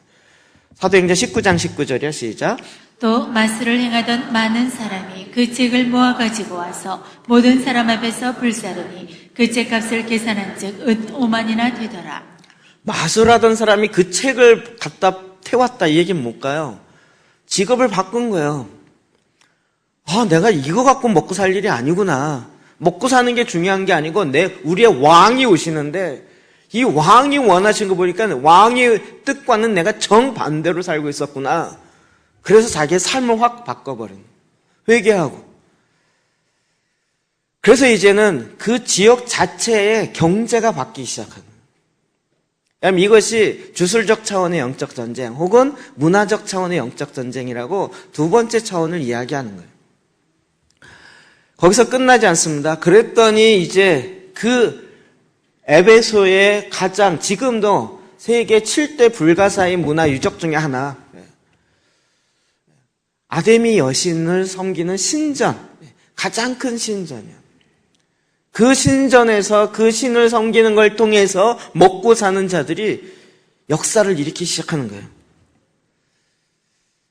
사도행전 19장 19절이요. 시작. 또 마술을 행하던 많은 사람이 그 책을 모아가지고 와서 모든 사람 앞에서 불사르니 그 책값을 계산한 즉 은 5만이나 되더라. 마술하던 사람이 그 책을 갖다 태웠다 이 얘기는 뭘까요? 직업을 바꾼 거예요. 내가 이거 갖고 먹고 살 일이 아니구나. 먹고 사는 게 중요한 게 아니고 우리의 왕이 오시는데 이 왕이 원하신 거 보니까 왕의 뜻과는 내가 정반대로 살고 있었구나. 그래서 자기의 삶을 확 바꿔버린 거예요. 회개하고. 그래서 이제는 그 지역 자체의 경제가 바뀌기 시작하는 거예요. 이것이 주술적 차원의 영적 전쟁 혹은 문화적 차원의 영적 전쟁이라고 두 번째 차원을 이야기하는 거예요. 거기서 끝나지 않습니다. 그랬더니 이제 그 에베소의 가장 지금도 세계 7대 불가사의 문화 유적 중에 하나 아데미 여신을 섬기는 신전, 가장 큰 신전이에요. 그 신전에서 그 신을 섬기는 걸 통해서 먹고 사는 자들이 역사를 일으키기 시작하는 거예요.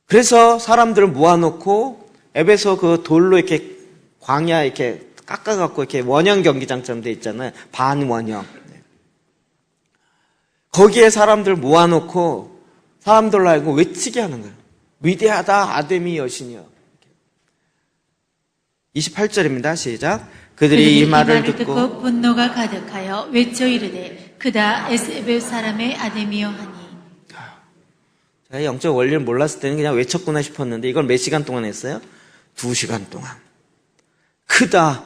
그래서 사람들을 모아놓고 에베소 그 돌로 이렇게 광야 이렇게 깎아갖고 이렇게 원형 경기장처럼 돼 있잖아요. 반원형. 거기에 사람들 모아놓고 사람들로 알고 외치게 하는 거예요. 위대하다 아데미 여신이여. 28절입니다. 시작. 그들이 이 말을 듣고 분노가 가득하여 외쳐 이르되 그다 에베소 사람의 아데미여 하니. 제가 영적 원리를 몰랐을 때는 그냥 외쳤구나 싶었는데 이걸 몇 시간 동안 했어요? 2시간 동안. 크다.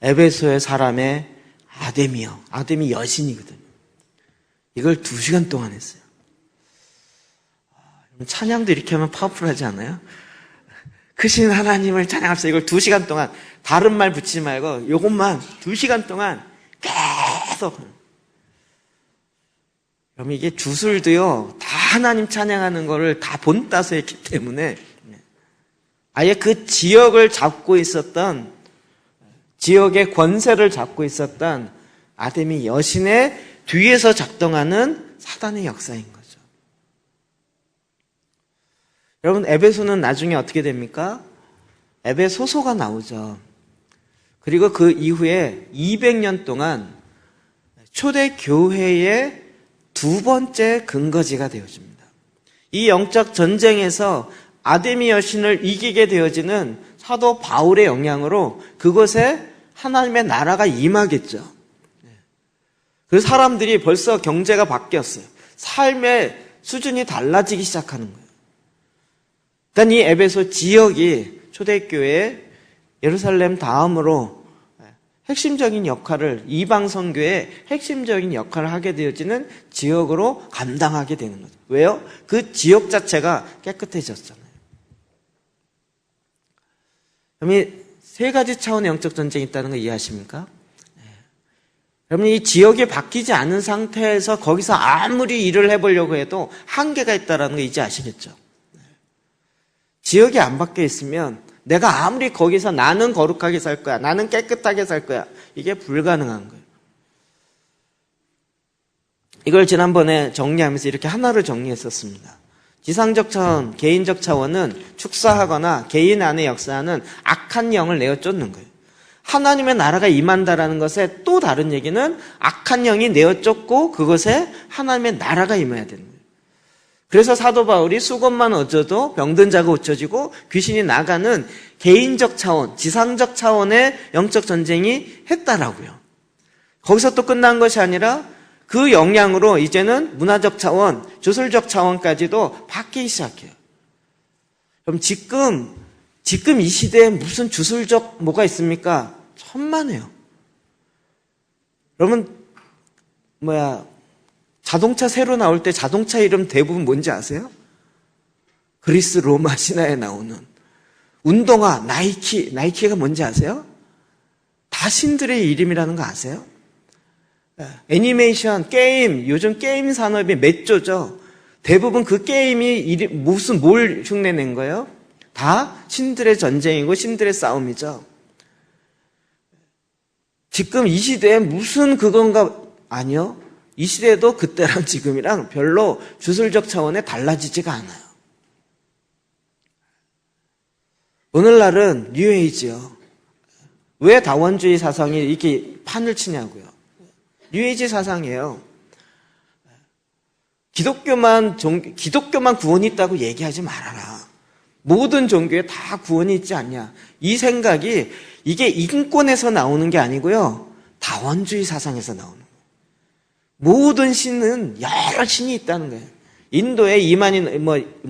에베소의 사람의 아데미요. 아데미 여신이거든요. 이걸 2시간 동안 했어요. 찬양도 이렇게 하면 파워풀하지 않아요? 크신 하나님을 찬양합시다. 이걸 2시간 동안 다른 말 붙이지 말고 이것만 2시간 동안 계속. 그럼 이게 주술도요, 다 하나님 찬양하는 거를 다 본따서 했기 때문에 아예 그 지역을 잡고 있었던, 지역의 권세를 잡고 있었던 아데미 여신의 뒤에서 작동하는 사단의 역사인 거죠. 여러분, 에베소는 나중에 어떻게 됩니까? 에베소서가 나오죠. 그리고 그 이후에 200년 동안 초대교회의 2번째 근거지가 되어집니다. 이 영적 전쟁에서 아데미 여신을 이기게 되어지는 사도 바울의 영향으로 그곳에 하나님의 나라가 임하겠죠. 그래서 사람들이 벌써 경제가 바뀌었어요. 삶의 수준이 달라지기 시작하는 거예요. 그러니까 이 에베소 지역이 초대교회의 예루살렘 다음으로 핵심적인 역할을, 이방 선교의 핵심적인 역할을 하게 되어지는 지역으로 감당하게 되는 거죠. 왜요? 그 지역 자체가 깨끗해졌잖아요. 그럼 이 3가지 차원의 영적 전쟁이 있다는 거 이해하십니까? 여러분, 이 지역이 바뀌지 않은 상태에서 거기서 아무리 일을 해보려고 해도 한계가 있다는 거 이제 아시겠죠? 지역이 안 바뀌어 있으면 내가 아무리 거기서 나는 거룩하게 살 거야, 나는 깨끗하게 살 거야, 이게 불가능한 거예요. 이걸 지난번에 정리하면서 이렇게 하나로 정리했었습니다. 지상적 차원, 개인적 차원은 축사하거나 개인 안에 역사하는 악한 영을 내어 쫓는 거예요. 하나님의 나라가 임한다라는 것의 또 다른 얘기는 악한 영이 내어 쫓고 그것에 하나님의 나라가 임해야 되는 거예요. 그래서 사도 바울이 수건만 어져도 병든 자가 고쳐지고 귀신이 나가는 개인적 차원, 지상적 차원의 영적 전쟁이 했다라고요. 거기서 또 끝난 것이 아니라 그 영향으로 이제는 문화적 차원, 주술적 차원까지도 바뀌기 시작해요. 그럼 지금 이 시대에 무슨 주술적 뭐가 있습니까? 천만에요. 여러분, 자동차 새로 나올 때 자동차 이름 대부분 뭔지 아세요? 그리스 로마 신화에 나오는 운동화, 나이키가 뭔지 아세요? 다 신들의 이름이라는 거 아세요? 애니메이션, 게임, 요즘 게임 산업이 몇 조죠? 대부분 그 게임이 뭘 흉내낸 거예요? 다 신들의 전쟁이고 신들의 싸움이죠. 지금 이 시대에 무슨 그건가? 아니요. 이 시대도 그때랑 지금이랑 별로 주술적 차원에 달라지지가 않아요. 오늘날은 뉴에이지요. 왜 다원주의 사상이 이렇게 판을 치냐고요. 뉴에이지 사상이에요. 기독교만 구원이 있다고 얘기하지 말아라. 모든 종교에 다 구원이 있지 않냐. 이 생각이 이게 인권에서 나오는 게 아니고요. 다원주의 사상에서 나오는 거예요. 모든 신은 여러 신이 있다는 거예요. 인도에 2천만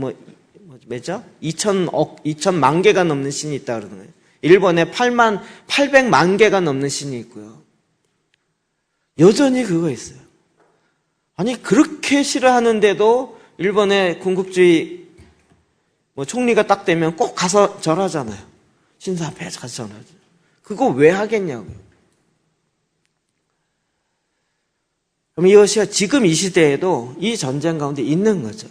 개가 넘는 신이 있다 그러는 거예요. 일본에 800만 개가 넘는 신이 있고요. 여전히 그거 있어요. 아니, 그렇게 싫어하는데도 일본의 군국주의 총리가 딱 되면 꼭 가서 절하잖아요. 신사 앞에 가서 절하죠. 그거 왜 하겠냐고요. 그럼 이것이 지금 이 시대에도 이 전쟁 가운데 있는 거죠.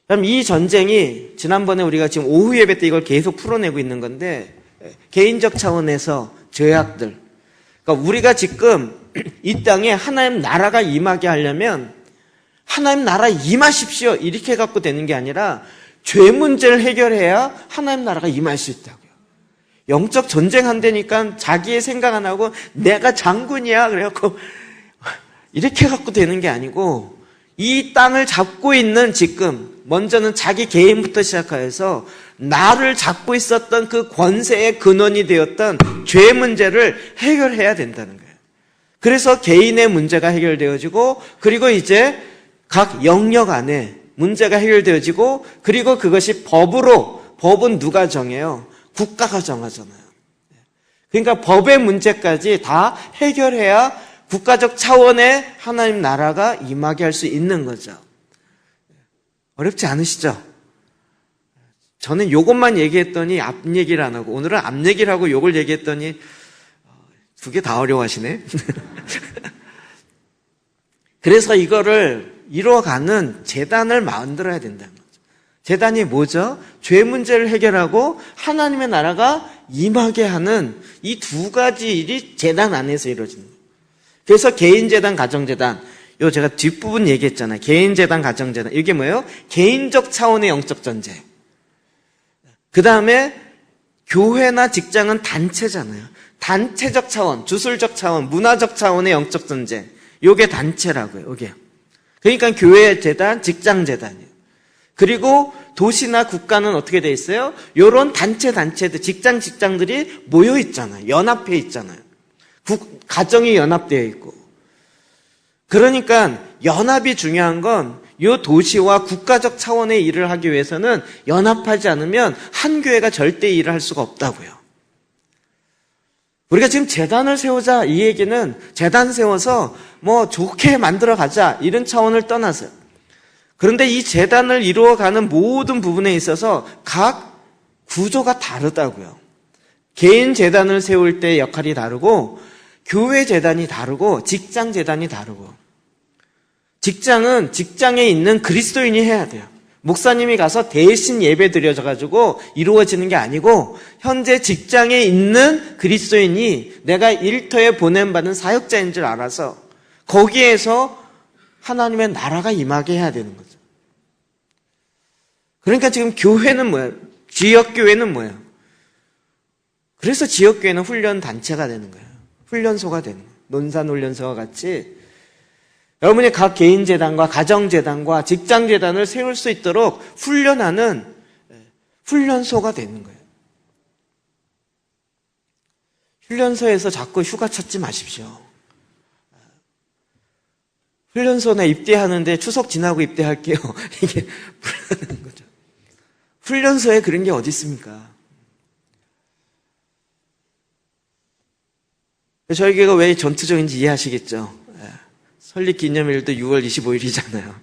그럼 이 전쟁이 지난번에 우리가 지금 오후 예배 때 이걸 계속 풀어내고 있는 건데, 개인적 차원에서 죄악들, 그러니까 우리가 지금 이 땅에 하나님 나라가 임하게 하려면 하나님 나라 임하십시오 이렇게 갖고 되는 게 아니라 죄 문제를 해결해야 하나님 나라가 임할 수 있다고요. 영적 전쟁 한다니까 자기의 생각 안 하고 내가 장군이야 그래갖고 이렇게 갖고 되는 게 아니고, 이 땅을 잡고 있는 지금 먼저는 자기 개인부터 시작해서 나를 잡고 있었던 그 권세의 근원이 되었던 죄 문제를 해결해야 된다는 거예요. 그래서 개인의 문제가 해결되어지고, 그리고 이제 각 영역 안에 문제가 해결되어지고, 그리고 그것이 법은 누가 정해요? 국가가 정하잖아요. 그러니까 법의 문제까지 다 해결해야 국가적 차원의 하나님 나라가 임하게 할 수 있는 거죠. 어렵지 않으시죠? 저는 요것만 얘기했더니 앞 얘기를 안 하고, 오늘은 앞 얘기를 하고 요걸 얘기했더니 두 개 다 어려워하시네. 그래서 이거를 이루어가는 재단을 만들어야 된다는 거죠. 재단이 뭐죠? 죄 문제를 해결하고 하나님의 나라가 임하게 하는 이 두 가지 일이 재단 안에서 이루어지는 거예요. 그래서 개인재단, 가정재단, 요 제가 뒷부분 얘기했잖아요. 개인재단, 가정재단. 이게 뭐예요? 개인적 차원의 영적 전쟁. 그 다음에 교회나 직장은 단체잖아요. 단체적 차원, 주술적 차원, 문화적 차원의 영적 전쟁. 요게 단체라고요. 요게. 그러니까 교회 재단, 직장 재단이에요. 그리고 도시나 국가는 어떻게 돼 있어요? 요런 단체들, 직장들이 모여 있잖아요. 연합해 있잖아요. 가정이 연합되어 있고. 그러니까 연합이 중요한 건 요 도시와 국가적 차원의 일을 하기 위해서는 연합하지 않으면 한 교회가 절대 일을 할 수가 없다고요. 우리가 지금 재단을 세우자 이 얘기는 재단 세워서 뭐 좋게 만들어 가자 이런 차원을 떠나서요. 그런데 이 재단을 이루어가는 모든 부분에 있어서 각 구조가 다르다고요. 개인 재단을 세울 때 역할이 다르고 교회 재단이 다르고 직장 재단이 다르고 직장은 직장에 있는 그리스도인이 해야 돼요. 목사님이 가서 대신 예배 드려져가지고 이루어지는 게 아니고 현재 직장에 있는 그리스도인이 내가 일터에 보냄받은 사역자인 줄 알아서 거기에서 하나님의 나라가 임하게 해야 되는 거죠. 그러니까 지금 교회는 뭐예요? 지역교회는 뭐예요? 그래서 지역교회는 훈련단체가 되는 거예요. 훈련소가 되는 거예요. 논산훈련소와 같이 여러분이 각 개인재단과 가정재단과 직장재단을 세울 수 있도록 훈련하는 훈련소가 되는 거예요. 훈련소에서 자꾸 휴가 찾지 마십시오. 훈련소나 입대하는데 추석 지나고 입대할게요. 이게 불안한 거죠. 훈련소에 그런 게 어디 있습니까? 저희 교회가 왜 전투적인지 이해하시겠죠? 설립기념일도 6월 25일이잖아요.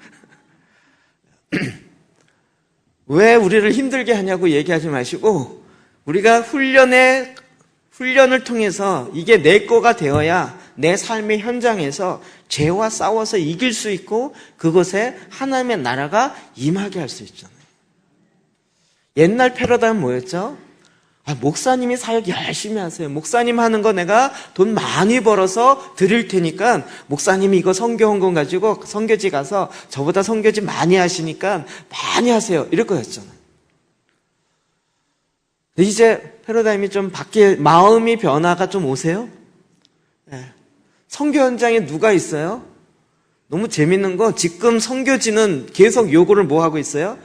왜 우리를 힘들게 하냐고 얘기하지 마시고 우리가 훈련을 통해서 이게 내 거가 되어야 내 삶의 현장에서 죄와 싸워서 이길 수 있고 그곳에 하나님의 나라가 임하게 할 수 있잖아요. 옛날 패러다임은 뭐였죠? 목사님이 사역 열심히 하세요. 목사님 하는 거 내가 돈 많이 벌어서 드릴 테니까 목사님이 이거 선교헌금 가지고 선교지 가서 저보다 선교지 많이 하시니까 많이 하세요. 이럴 거였잖아요. 이제 패러다임이 좀 마음이 변화가 좀 오세요? 네. 선교 현장에 누가 있어요? 너무 재밌는 거 지금 선교지는 계속 요구를 뭐 하고 있어요?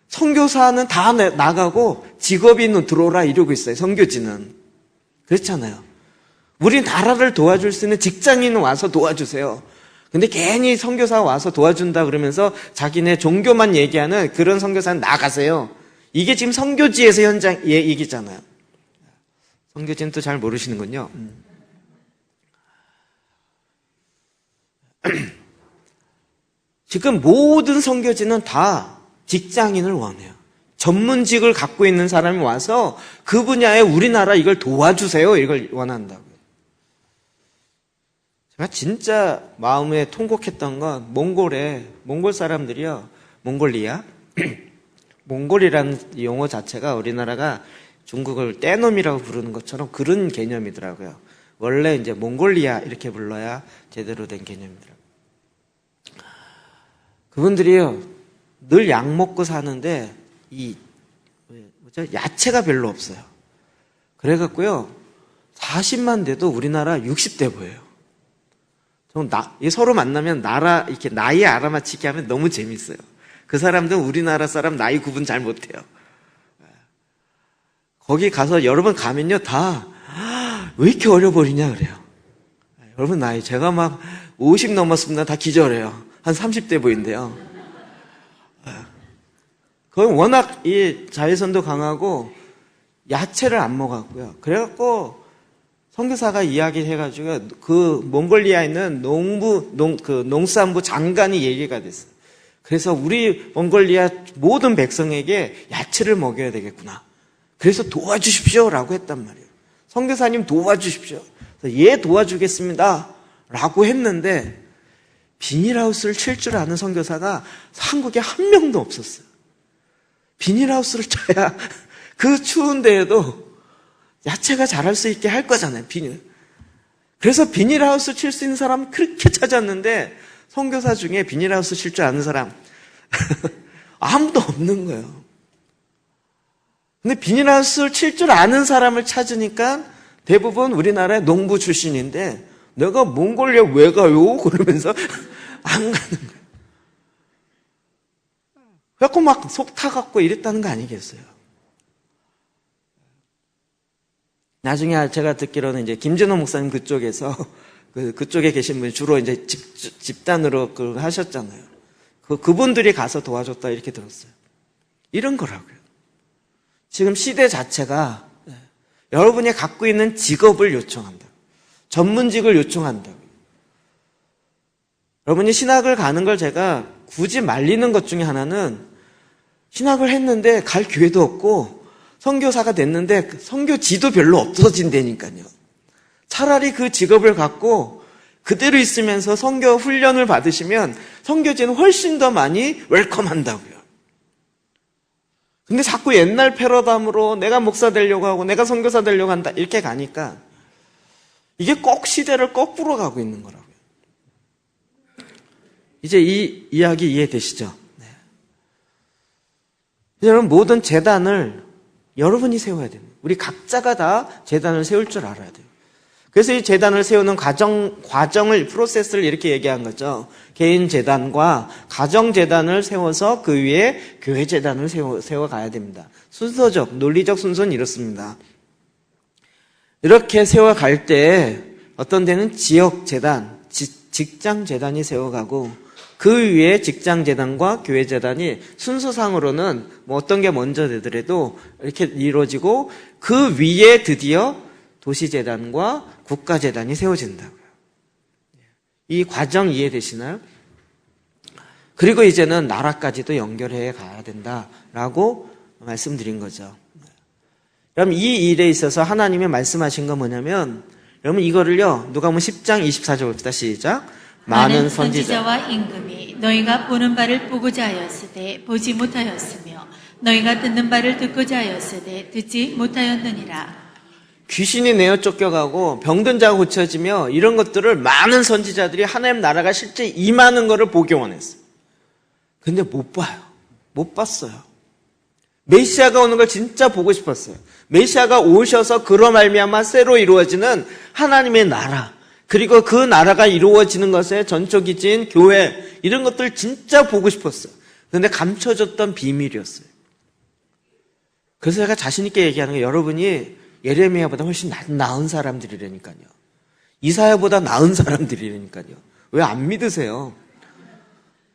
선교사는 다 나가고 직업인은 들어오라 이러고 있어요. 선교지는. 그렇잖아요. 우리 나라를 도와줄 수 있는 직장인은 와서 도와주세요. 근데 괜히 선교사 와서 도와준다 그러면서 자기네 종교만 얘기하는 그런 선교사는 나가세요. 이게 지금 선교지에서 현장 얘기잖아요. 선교지는 또 잘 모르시는군요. 지금 모든 선교지는 다 직장인을 원해요. 전문직을 갖고 있는 사람이 와서 그 분야에 우리나라 이걸 도와주세요. 이걸 원한다고요. 제가 진짜 마음에 통곡했던 건 몽골 사람들이요. 몽골리아? 몽골이라는 용어 자체가 우리나라가 중국을 떼놈이라고 부르는 것처럼 그런 개념이더라고요. 원래 이제 몽골리아 이렇게 불러야 제대로 된 개념이더라고요. 그분들이요. 늘 약 먹고 사는데 야채가 별로 없어요. 그래갖고요 40만 돼도 우리나라 60대 보여요. 서로 만나면 이렇게 나이 알아맞히기 하면 너무 재밌어요. 그 사람들은 우리나라 사람 나이 구분 잘 못해요. 거기 가서 여러분 가면요 다 왜 이렇게 어려 보이냐 그래요. 여러분 나이 제가 막 50 넘었습니다. 다 기절해요. 한 30대 보인대요. 그건 워낙 이 자외선도 강하고 야채를 안 먹었고요. 그래갖고 선교사가 이야기해가지고 그 몽골리아에 있는 농산부 장관이 얘기가 됐어요. 그래서 우리 몽골리아 모든 백성에게 야채를 먹여야 되겠구나. 그래서 도와주십시오라고 했단 말이에요. 선교사님 도와주십시오. 그래서 예, 도와주겠습니다 라고 했는데 비닐하우스를 칠 줄 아는 선교사가 한국에 한 명도 없었어요. 비닐하우스를 쳐야 그 추운 데에도 야채가 자랄 수 있게 할 거잖아요. 그래서 비닐하우스 칠 수 있는 사람 그렇게 찾았는데 선교사 중에 비닐하우스 칠 줄 아는 사람 아무도 없는 거예요. 근데 비닐하우스 칠 줄 아는 사람을 찾으니까 대부분 우리나라의 농부 출신인데 내가 몽골리아 왜 가요? 그러면서 안 가는 거예요. 그래갖고 막 속 타갖고 이랬다는 거 아니겠어요? 나중에 제가 듣기로는 이제 김진호 목사님 그쪽에서 그쪽에 계신 분이 주로 이제 집단으로 그걸 하셨잖아요. 그분들이 가서 도와줬다 이렇게 들었어요. 이런 거라고요. 지금 시대 자체가 여러분이 갖고 있는 직업을 요청한다. 전문직을 요청한다. 여러분이 신학을 가는 걸 제가 굳이 말리는 것 중에 하나는 신학을 했는데 갈 기회도 없고 선교사가 됐는데 선교지도 별로 없어진다니까요. 차라리 그 직업을 갖고 그대로 있으면서 선교 훈련을 받으시면 선교지는 훨씬 더 많이 웰컴한다고요. 근데 자꾸 옛날 패러다임으로 내가 목사 되려고 하고 내가 선교사 되려고 한다 이렇게 가니까 이게 꼭 시대를 거꾸로 가고 있는 거라고요. 이제 이 이야기 이해되시죠? 네. 여러분 모든 제단을 여러분이 세워야 됩니다. 우리 각자가 다 제단을 세울 줄 알아야 돼요. 그래서 이 제단을 세우는 과정을, 프로세스를 이렇게 얘기한 거죠. 개인 제단과 가정 제단을 세워서 그 위에 교회 제단을 세워가야 됩니다. 순서적, 논리적 순서는 이렇습니다. 이렇게 세워갈 때 어떤 데는 지역 제단, 직장 제단이 세워가고 그 위에 직장 재단과 교회 재단이 순서상으로는 뭐 어떤 게 먼저 되더라도 이렇게 이루어지고 그 위에 드디어 도시 재단과 국가 재단이 세워진다고요. 이 과정 이해되시나요? 그리고 이제는 나라까지도 연결해 가야 된다라고 말씀드린 거죠. 그럼 이 일에 있어서 하나님이 말씀하신 건 뭐냐면 여러분 이거를요. 누가복음 10장 24절 봅시다. 시작. 많은 선지자와 임금이 너희가 보는 바를 보고자 하였으되 보지 못하였으며 너희가 듣는 바를 듣고자 하였으되 듣지 못하였느니라. 귀신이 내어 쫓겨가고 병든 자가 고쳐지며 이런 것들을 많은 선지자들이 하나님 나라가 실제 임하는 것을 보기 원했어요. 근데 못 봐요. 못 봤어요. 메시아가 오는 걸 진짜 보고 싶었어요. 메시아가 오셔서 그로 말미암아 새로 이루어지는 하나님의 나라, 그리고 그 나라가 이루어지는 것의 전초기지인 교회, 이런 것들 진짜 보고 싶었어요. 그런데 감춰졌던 비밀이었어요. 그래서 제가 자신 있게 얘기하는 게 여러분이 예레미야보다 훨씬 나은 사람들이라니까요. 이사야보다 나은 사람들이라니까요. 왜 안 믿으세요?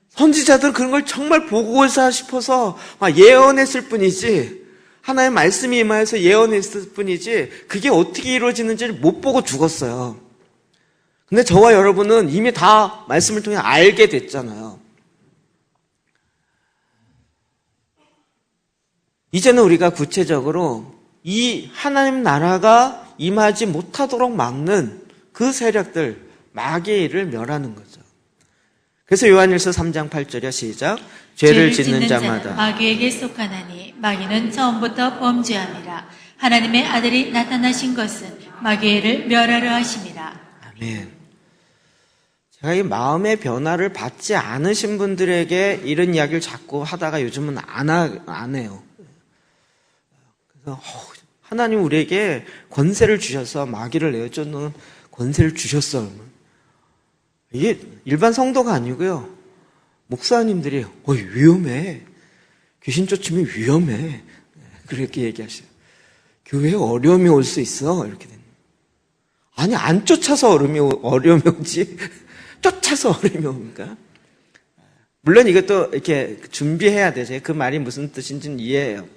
선지자들은 그런 걸 정말 보고자 싶어서 막 예언했을 뿐이지, 하나의 말씀이 임하여서 예언했을 뿐이지 그게 어떻게 이루어지는지를 못 보고 죽었어요. 근데 저와 여러분은 이미 다 말씀을 통해 알게 됐잖아요. 이제는 우리가 구체적으로 이 하나님 나라가 임하지 못하도록 막는 그 세력들, 마귀의 일을 멸하는 거죠. 그래서 요한일서 3장 8절이야. 시작. 죄를 짓는 자마다 마귀에게 속하나니 마귀는 처음부터 범죄함이라. 하나님의 아들이 나타나신 것은 마귀의 일을 멸하려 하심이라. 아멘. 제가 이 마음의 변화를 받지 않으신 분들에게 이런 이야기를 자꾸 하다가 요즘은 안 해요. 그래서 하나님 우리에게 권세를 주셔서 마귀를 내어쫓는 권세를 주셨어요. 이게 일반 성도가 아니고요. 목사님들이 위험해. 귀신 쫓으면 위험해. 그렇게 얘기하셔요. 교회에 어려움이 올 수 있어. 이렇게 됩니다. 아니 안 쫓아서 어려움이 오지. 쫓아서 어려움이 옵니까? 물론 이것도 이렇게 준비해야 되죠. 그 말이 무슨 뜻인지는 이해해요.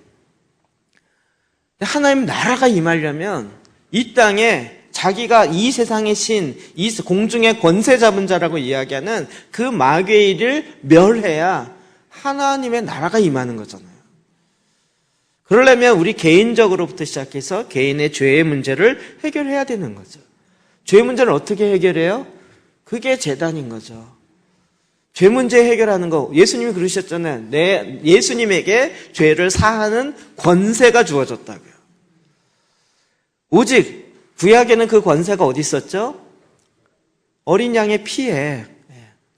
하나님 나라가 임하려면 이 땅에 자기가 이 세상의 신, 이 공중의 권세 잡은 자라고 이야기하는 그 마귀의 일을 멸해야 하나님의 나라가 임하는 거잖아요. 그러려면 우리 개인적으로부터 시작해서 개인의 죄의 문제를 해결해야 되는 거죠. 죄 문제를 어떻게 해결해요? 그게 제단인 거죠. 죄 문제 해결하는 거, 예수님이 그러셨잖아요. 예수님에게 죄를 사하는 권세가 주어졌다고요. 오직 구약에는 그 권세가 어디 있었죠? 어린 양의 피에,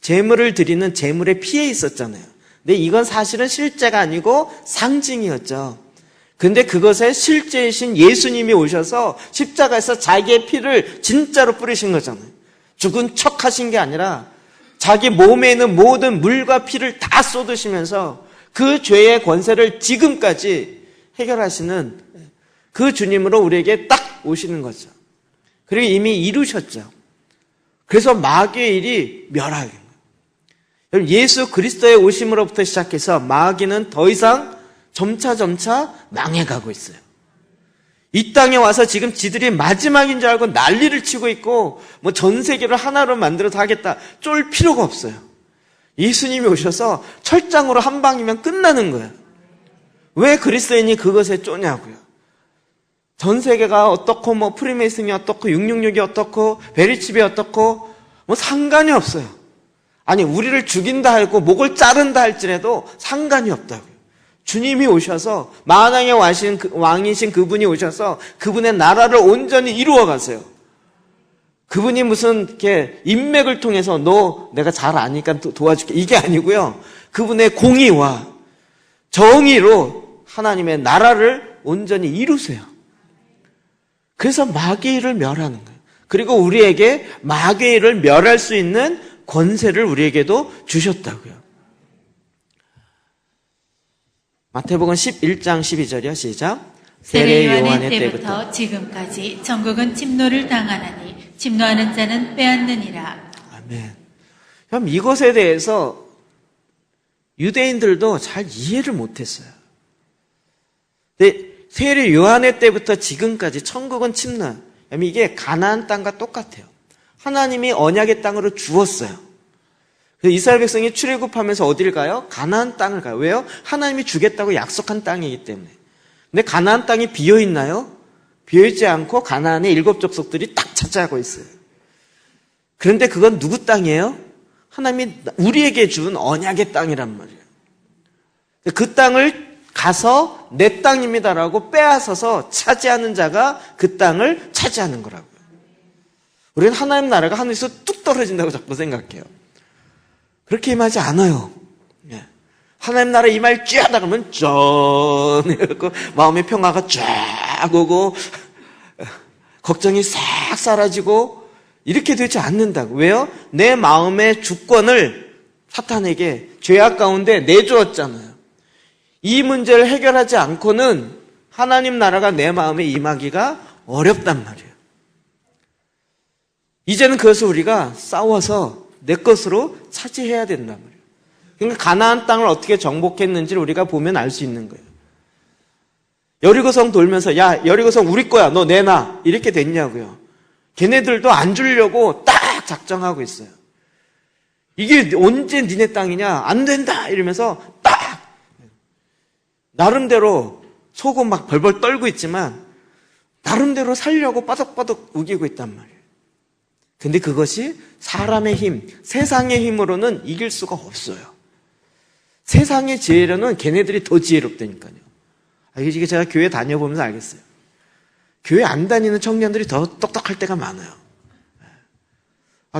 제물을 드리는 제물의 피에 있었잖아요. 근데 이건 사실은 실제가 아니고 상징이었죠. 근데 그것에 실제이신 예수님이 오셔서 십자가에서 자기의 피를 진짜로 뿌리신 거잖아요. 죽은 척 하신 게 아니라 자기 몸에 있는 모든 물과 피를 다 쏟으시면서 그 죄의 권세를 지금까지 해결하시는 그 주님으로 우리에게 딱 오시는 거죠. 그리고 이미 이루셨죠. 그래서 마귀의 일이 멸하게. 여러분, 예수 그리스도의 오심으로부터 시작해서 마귀는 더 이상 점차 망해가고 있어요. 이 땅에 와서 지금 지들이 마지막인 줄 알고 난리를 치고 있고 뭐 전 세계를 하나로 만들어서 하겠다 쫄 필요가 없어요. 예수님이 오셔서 철장으로 한 방이면 끝나는 거예요. 왜 그리스도인이 그것에 쪼냐고요. 전 세계가 어떻고 뭐 프리메이슨이 어떻고 666이 어떻고 베리칩이 어떻고 뭐 상관이 없어요. 아니 우리를 죽인다 할고 목을 자른다 할지라도 상관이 없다고요. 주님이 오셔서 만왕의 왕이신 그분이 오셔서 그분의 나라를 온전히 이루어 가세요. 그분이 무슨 이렇게 인맥을 통해서 너 내가 잘 아니까 도와줄게 이게 아니고요. 그분의 공의와 정의로 하나님의 나라를 온전히 이루세요. 그래서 마귀를 멸하는 거예요. 그리고 우리에게 마귀를 멸할 수 있는 권세를 우리에게도 주셨다고요. 마태복음 11장 12절이요. 시작. 세례 요한의 때부터 지금까지 천국은 침노를 당하나니 침노하는 자는 빼앗느니라. 아멘. 그럼 이것에 대해서 유대인들도 잘 이해를 못했어요. 세례 요한의 때부터 지금까지 천국은 침노. 이게 가나안 땅과 똑같아요. 하나님이 언약의 땅으로 주었어요. 그래서 이스라엘 백성이 출애굽하면서 어디를 가요? 가나안 땅을 가요. 왜요? 하나님이 주겠다고 약속한 땅이기 때문에. 근데 가나안 땅이 비어있나요? 비어있지 않고 가나안의 7 족속들이 딱 차지하고 있어요. 그런데 그건 누구 땅이에요? 하나님이 우리에게 준 언약의 땅이란 말이에요. 그 땅을 가서 내 땅입니다라고 빼앗아서 차지하는 자가 그 땅을 차지하는 거라고요. 우리는 하나님 나라가 하늘에서 뚝 떨어진다고 자꾸 생각해요. 그렇게 임하지 않아요. 하나님 나라 임할 쥐하다 그러면 쩐 이러고 마음의 평화가 쫙 오고 걱정이 싹 사라지고 이렇게 되지 않는다고. 왜요? 내 마음의 주권을 사탄에게 죄악 가운데 내주었잖아요. 이 문제를 해결하지 않고는 하나님 나라가 내 마음에 임하기가 어렵단 말이에요. 이제는 그것을 우리가 싸워서 내 것으로 차지해야 된단 말이에요. 그러니까 가나안 땅을 어떻게 정복했는지를 우리가 보면 알 수 있는 거예요. 여리고성 돌면서 야 여리고성 우리 거야 너 내놔 이렇게 됐냐고요. 걔네들도 안 주려고 딱 작정하고 있어요. 이게 언제 니네 땅이냐 안 된다 이러면서 딱 나름대로 속은 막 벌벌 떨고 있지만 나름대로 살려고 빠덕빠덕 우기고 있단 말이에요. 근데 그것이 사람의 힘, 세상의 힘으로는 이길 수가 없어요. 세상의 지혜로는 걔네들이 더 지혜롭다니까요. 이게 제가 교회 다녀보면서 알겠어요. 교회 안 다니는 청년들이 더 똑똑할 때가 많아요.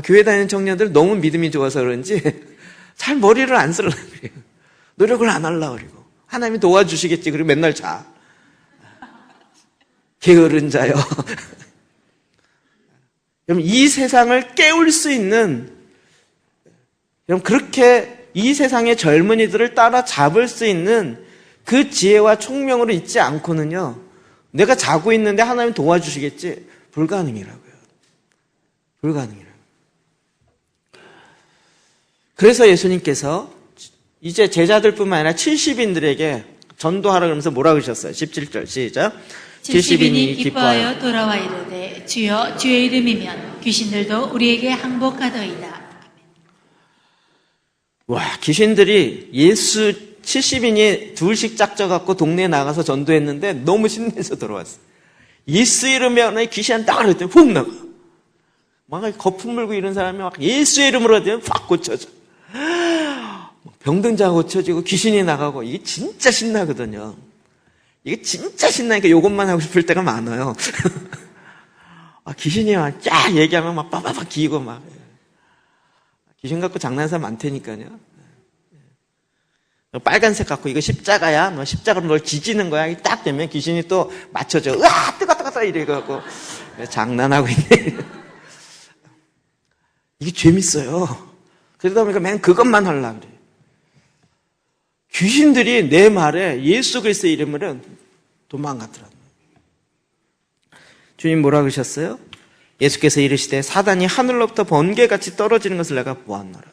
교회 다니는 청년들 너무 믿음이 좋아서 그런지 잘 머리를 안 쓰려고 그래요. 노력을 안 하려고 그러고 하나님이 도와주시겠지 그리고 맨날 자. 게으른 자요. 여러분 이 세상을 깨울 수 있는 여러분 그렇게 이 세상의 젊은이들을 따라잡을 수 있는 그 지혜와 총명으로 있지 않고는요 내가 자고 있는데 하나님 도와주시겠지 불가능이라고요. 불가능이라고요. 그래서 예수님께서 이제 제자들뿐만 아니라 70인들에게 전도하라 그러면서 뭐라고 하셨어요? 17절 시작. 70인이 기뻐하여 돌아와 이르되 주여 주의 이름이면 귀신들도 우리에게 항복하더이다. 와, 귀신들이 예수 70인이 둘씩 짝져갖고 동네에 나가서 전도했는데 너무 신내서 돌아왔어. 예수 이름에 귀신 딱 그랬더니 훅 나가. 막 거품 물고 이런 사람이 막 예수의 이름으로 하더니 확 고쳐져. 병든 자가 고쳐지고 귀신이 나가고. 이게 진짜 신나거든요. 이게 진짜 신나니까 이것만 하고 싶을 때가 많아요. 귀신이 막 쫙 얘기하면 막 빠바박 기고 막. 귀신 갖고 장난하는 사람 많다니까요. 빨간색 갖고 이거 십자가야. 너 십자가로 널 지지는 거야. 딱 되면 귀신이 또 맞춰져. 으아! 뜨거 이래갖고. 장난하고 있네. 이게 재밌어요. 그러다 보니까 맨 그것만 하려고 그래. 귀신들이 내 말에 예수 그리스도의 이름으로 도망가더라고요. 주님 뭐라 그러셨어요? 예수께서 이르시되 사단이 하늘로부터 번개같이 떨어지는 것을 내가 보았노라.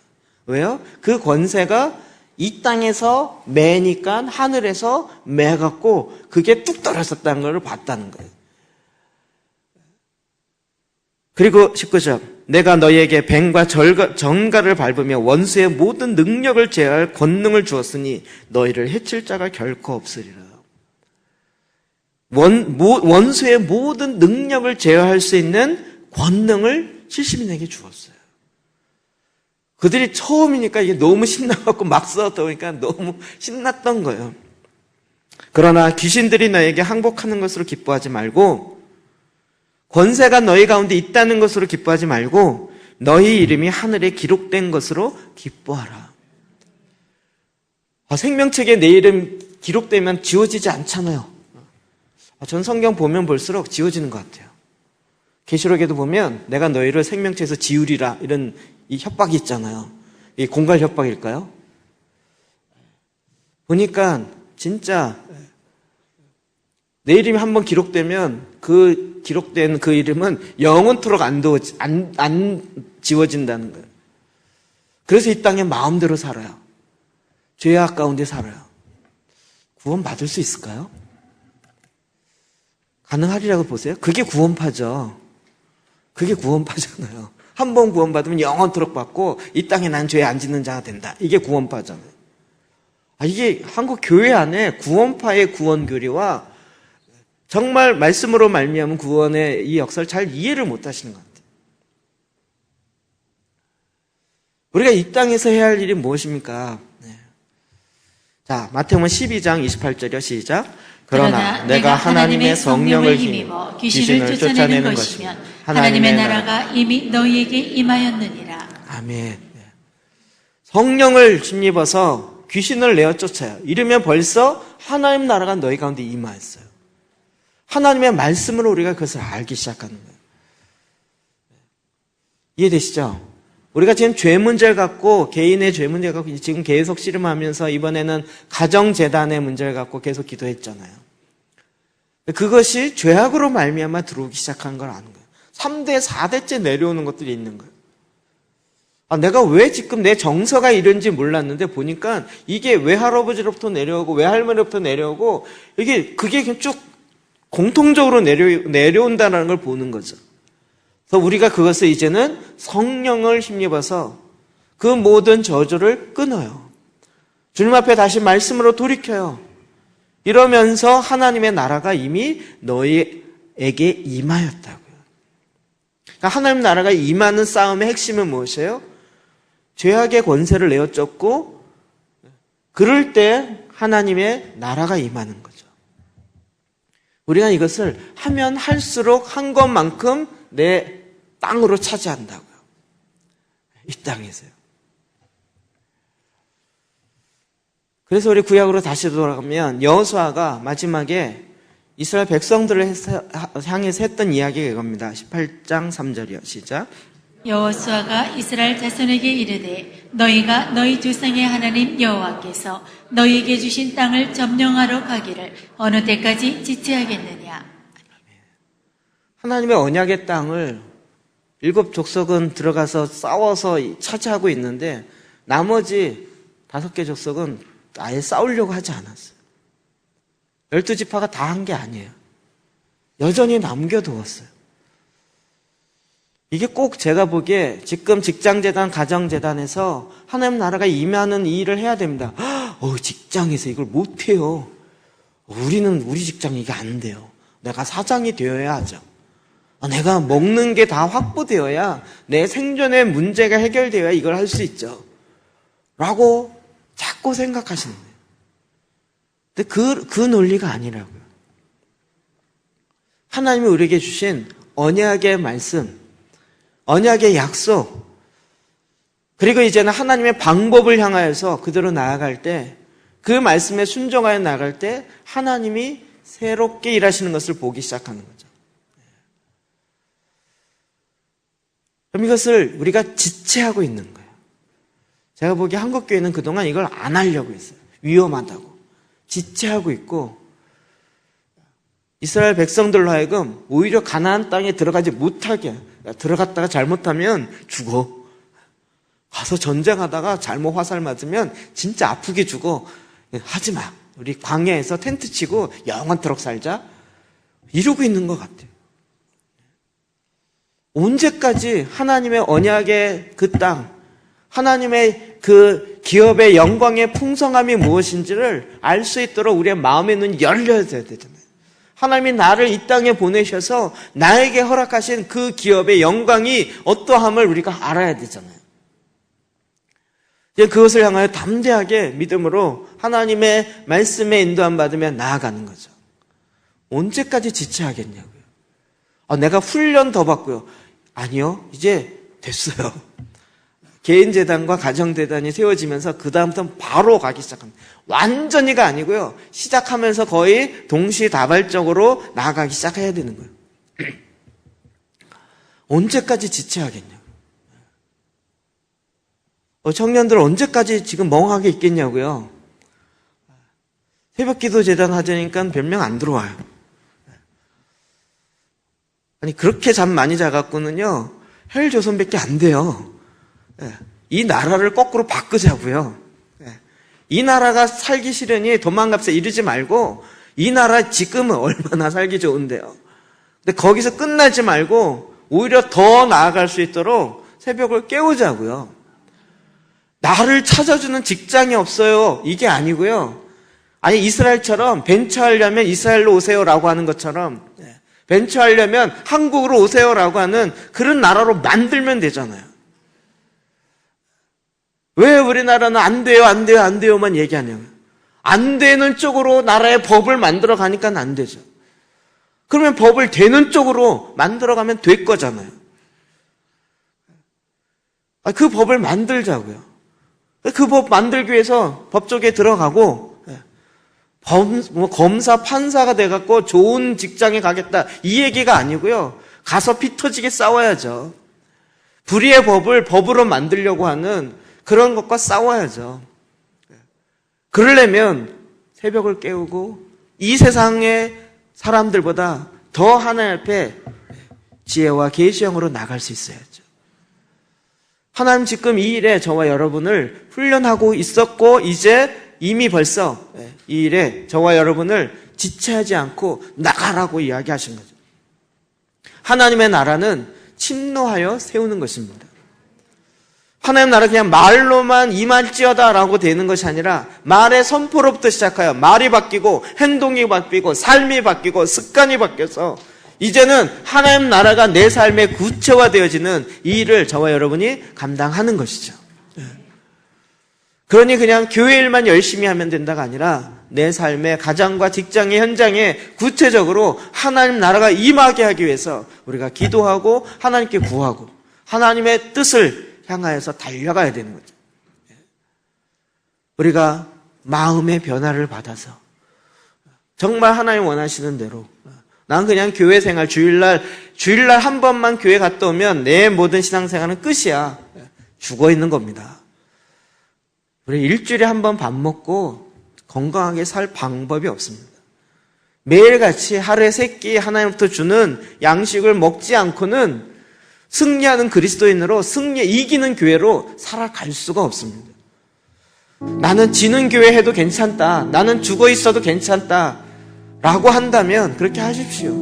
왜요? 그 권세가 이 땅에서 매니까 하늘에서 매갖고 그게 뚝 떨어졌다는 걸 봤다는 거예요. 그리고 19절 내가 너희에게 뱀과 정갈을 밟으며 원수의 모든 능력을 제어할 권능을 주었으니 너희를 해칠 자가 결코 없으리라. 원수의 모든 능력을 제어할 수 있는 권능을 70인에게 주었어요. 그들이 처음이니까 이게 너무 신나갖고 막 싸웠다 보니까 너무 신났던 거예요. 그러나 귀신들이 너에게 항복하는 것으로 기뻐하지 말고 권세가 너희 가운데 있다는 것으로 기뻐하지 말고 너희 이름이 하늘에 기록된 것으로 기뻐하라. 생명책에 내 이름 기록되면 지워지지 않잖아요. 전 성경 보면 볼수록 지워지는 것 같아요. 계시록에도 보면 내가 너희를 생명책에서 지우리라 이런 이 협박이 있잖아요. 이 공갈 협박일까요? 보니까 진짜 내 이름이 한번 기록되면 그 기록된 그 이름은 영원토록 안 지워진다는 거예요. 그래서 이 땅에 마음대로 살아요. 죄악 가운데 살아요. 구원 받을 수 있을까요? 가능하리라고 보세요? 그게 구원파죠. 그게 구원파잖아요. 한 번 구원받으면 영원토록 받고 이 땅에 난 죄 안 짓는 자가 된다. 이게 구원파잖아요. 이게 한국 교회 안에 구원파의 구원교리와 정말 말씀으로 말미암은 구원의 이 역사를 잘 이해를 못 하시는 것 같아요. 우리가 이 땅에서 해야 할 일이 무엇입니까? 자, 마태복음 12장 28절이요. 시작. 그러나 내가 하나님의 성령을 힘입어 귀신을 쫓아내는 것이면 하나님의 나라가 이미 너희에게 임하였느니라. 아멘. 성령을 힘입어서 귀신을 내어 쫓아요. 이러면 벌써 하나님 나라가 너희 가운데 임하였어요. 하나님의 말씀으로 우리가 그것을 알기 시작하는 거예요. 이해되시죠? 우리가 지금 죄 문제를 갖고 개인의 죄 문제를 갖고 지금 계속 씨름하면서 이번에는 가정재단의 문제를 갖고 계속 기도했잖아요. 그것이 죄악으로 말미암아 들어오기 시작한 걸 아는 거예요. 3대, 4대째 내려오는 것들이 있는 거예요. 내가 왜 지금 내 정서가 이런지 몰랐는데 보니까 이게 외할아버지로부터 내려오고 외할머니로부터 내려오고 그게 쭉 공통적으로 내려온다는 걸 보는 거죠. 그래서 우리가 그것을 이제는 성령을 힘입어서 그 모든 저주를 끊어요. 주님 앞에 다시 말씀으로 돌이켜요. 이러면서 하나님의 나라가 이미 너희에게 임하였다고요. 그러니까 하나님 나라가 임하는 싸움의 핵심은 무엇이에요? 죄악의 권세를 내어 쫓고 그럴 때 하나님의 나라가 임하는 거죠. 우리가 이것을 하면 할수록 한 것만큼 내 땅으로 차지한다고요. 이 땅에서요. 그래서 우리 구약으로 다시 돌아가면 여호수아가 마지막에 이스라엘 백성들을 향해서 했던 이야기가 이겁니다. 18장 3절이요. 시작. 여호수아가 이스라엘 자손에게 이르되 너희가 너희 조상의 하나님 여호와께서 너희에게 주신 땅을 점령하러 가기를 어느 때까지 지체하겠느냐. 하나님의 언약의 땅을 7 족속은 들어가서 싸워서 차지하고 있는데 나머지 5개 족속은 아예 싸우려고 하지 않았어요. 12지파가 다 한 게 아니에요. 여전히 남겨두었어요. 이게 꼭 제가 보기에 지금 직장재단, 가정재단에서 하나님 나라가 임하는 이 일을 해야 됩니다. 직장에서 이걸 못해요. 우리 직장이 이게 안 돼요. 내가 사장이 되어야 하죠. 내가 먹는 게 다 확보되어야 내 생존의 문제가 해결되어야 이걸 할 수 있죠. 라고 자꾸 생각하시는 거예요. 근데 그 논리가 아니라고요. 하나님이 우리에게 주신 언약의 말씀, 언약의 약속, 그리고 이제는 하나님의 방법을 향하여서 그대로 나아갈 때, 그 말씀에 순종하여 나아갈 때 하나님이 새롭게 일하시는 것을 보기 시작하는 거죠. 그럼 이것을 우리가 지체하고 있는 거예요. 제가 보기에 한국교회는 그동안 이걸 안 하려고 했어요. 위험하다고. 지체하고 있고, 이스라엘 백성들로 하여금 오히려 가나안 땅에 들어가지 못하게, 들어갔다가 잘못하면 죽어. 가서 전쟁하다가 잘못 화살 맞으면 진짜 아프게 죽어. 하지 마. 우리 광야에서 텐트 치고 영원토록 살자. 이러고 있는 것 같아요. 언제까지 하나님의 언약의 그 땅, 하나님의 그 기업의 영광의 풍성함이 무엇인지를 알 수 있도록 우리의 마음의 눈이 열려야 되잖아요. 하나님이 나를 이 땅에 보내셔서 나에게 허락하신 그 기업의 영광이 어떠함을 우리가 알아야 되잖아요. 그것을 향하여 담대하게 믿음으로 하나님의 말씀에 인도함 받으며 나아가는 거죠. 언제까지 지체하겠냐고요. 내가 훈련 더 받고요. 아니요, 이제 됐어요. 개인재단과 가정재단이 세워지면서 그 다음부터는 바로 가기 시작합니다. 완전히가 아니고요. 시작하면서 거의 동시다발적으로 나아가기 시작해야 되는 거예요. 언제까지 지체하겠냐고요. 청년들 언제까지 지금 멍하게 있겠냐고요. 새벽기도 재단 하자니까 별명 안 들어와요. 아니 그렇게 잠 많이 자갖고는요 헬조선밖에 안 돼요. 이 나라를 거꾸로 바꾸자고요. 이 나라가 살기 싫으니 도망갑세 이러지 말고 이 나라 지금은 얼마나 살기 좋은데요. 근데 거기서 끝나지 말고 오히려 더 나아갈 수 있도록 새벽을 깨우자고요. 나를 찾아주는 직장이 없어요. 이게 아니고요. 아니 이스라엘처럼 벤처하려면 이스라엘로 오세요라고 하는 것처럼 벤처하려면 한국으로 오세요라고 하는 그런 나라로 만들면 되잖아요. 왜 우리나라는 안 돼요, 안 돼요, 안 돼요만 얘기하냐고요. 안 되는 쪽으로 나라의 법을 만들어 가니까 안 되죠. 그러면 법을 되는 쪽으로 만들어 가면 될 거잖아요. 그 법을 만들자고요. 그 법 만들기 위해서 법조계에 들어가고 검사, 판사가 돼갖고 좋은 직장에 가겠다 이 얘기가 아니고요. 가서 피 터지게 싸워야죠. 불의의 법을 법으로 만들려고 하는 그런 것과 싸워야죠. 그러려면 새벽을 깨우고 이 세상의 사람들보다 더 하나님 앞에 지혜와 계시형으로 나갈 수 있어야죠. 하나님 지금 이 일에 저와 여러분을 훈련하고 있었고 이제 이미 벌써 이 일에 저와 여러분을 지체하지 않고 나가라고 이야기하신 거죠. 하나님의 나라는 침노하여 세우는 것입니다. 하나님 나라 그냥 말로만 임할지어다라고 되는 것이 아니라 말의 선포로부터 시작하여 말이 바뀌고 행동이 바뀌고 삶이 바뀌고 습관이 바뀌어서 이제는 하나님 나라가 내 삶에 구체화되어지는 이 일을 저와 여러분이 감당하는 것이죠. 그러니 그냥 교회 일만 열심히 하면 된다가 아니라 내 삶의 가정과 직장의 현장에 구체적으로 하나님 나라가 임하게 하기 위해서 우리가 기도하고 하나님께 구하고 하나님의 뜻을 향하여서 달려가야 되는 거죠. 우리가 마음의 변화를 받아서 정말 하나님 원하시는 대로 난 그냥 교회 생활 주일날 한 번만 교회 갔다 오면 내 모든 신앙생활은 끝이야. 죽어 있는 겁니다. 우리 일주일에 한 번 밥 먹고 건강하게 살 방법이 없습니다. 매일같이 하루에 3끼 하나님부터 주는 양식을 먹지 않고는 승리하는 그리스도인으로 이기는 교회로 살아갈 수가 없습니다. 나는 지는 교회 해도 괜찮다. 나는 죽어 있어도 괜찮다. 라고 한다면 그렇게 하십시오.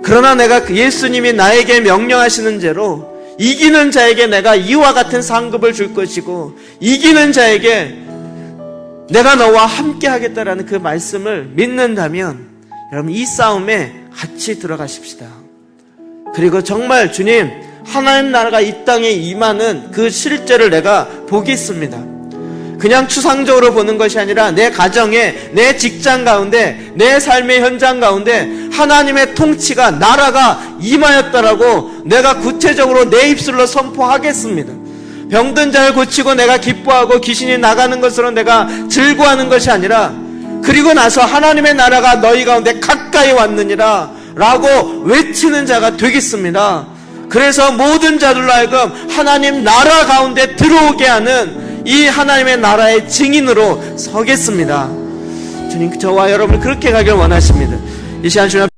그러나 내가 예수님이 나에게 명령하시는 대로 이기는 자에게 내가 이와 같은 상급을 줄 것이고 이기는 자에게 내가 너와 함께 하겠다라는 그 말씀을 믿는다면 여러분 이 싸움에 같이 들어가십시다. 그리고 정말 주님 하나님 나라가 이 땅에 임하는 그 실제를 내가 보겠습니다. 그냥 추상적으로 보는 것이 아니라 내 가정에, 내 직장 가운데, 내 삶의 현장 가운데 하나님의 통치가, 나라가 임하였다라고 내가 구체적으로 내 입술로 선포하겠습니다. 병든 자를 고치고 내가 기뻐하고 귀신이 나가는 것으로 내가 즐거워하는 것이 아니라 그리고 나서 하나님의 나라가 너희 가운데 가까이 왔느니라 라고 외치는 자가 되겠습니다. 그래서 모든 자들로 하여금 하나님 나라 가운데 들어오게 하는 이 하나님의 나라의 증인으로 서겠습니다. 주님 저와 여러분을 그렇게 가길 원하십니다. 이 시간 주님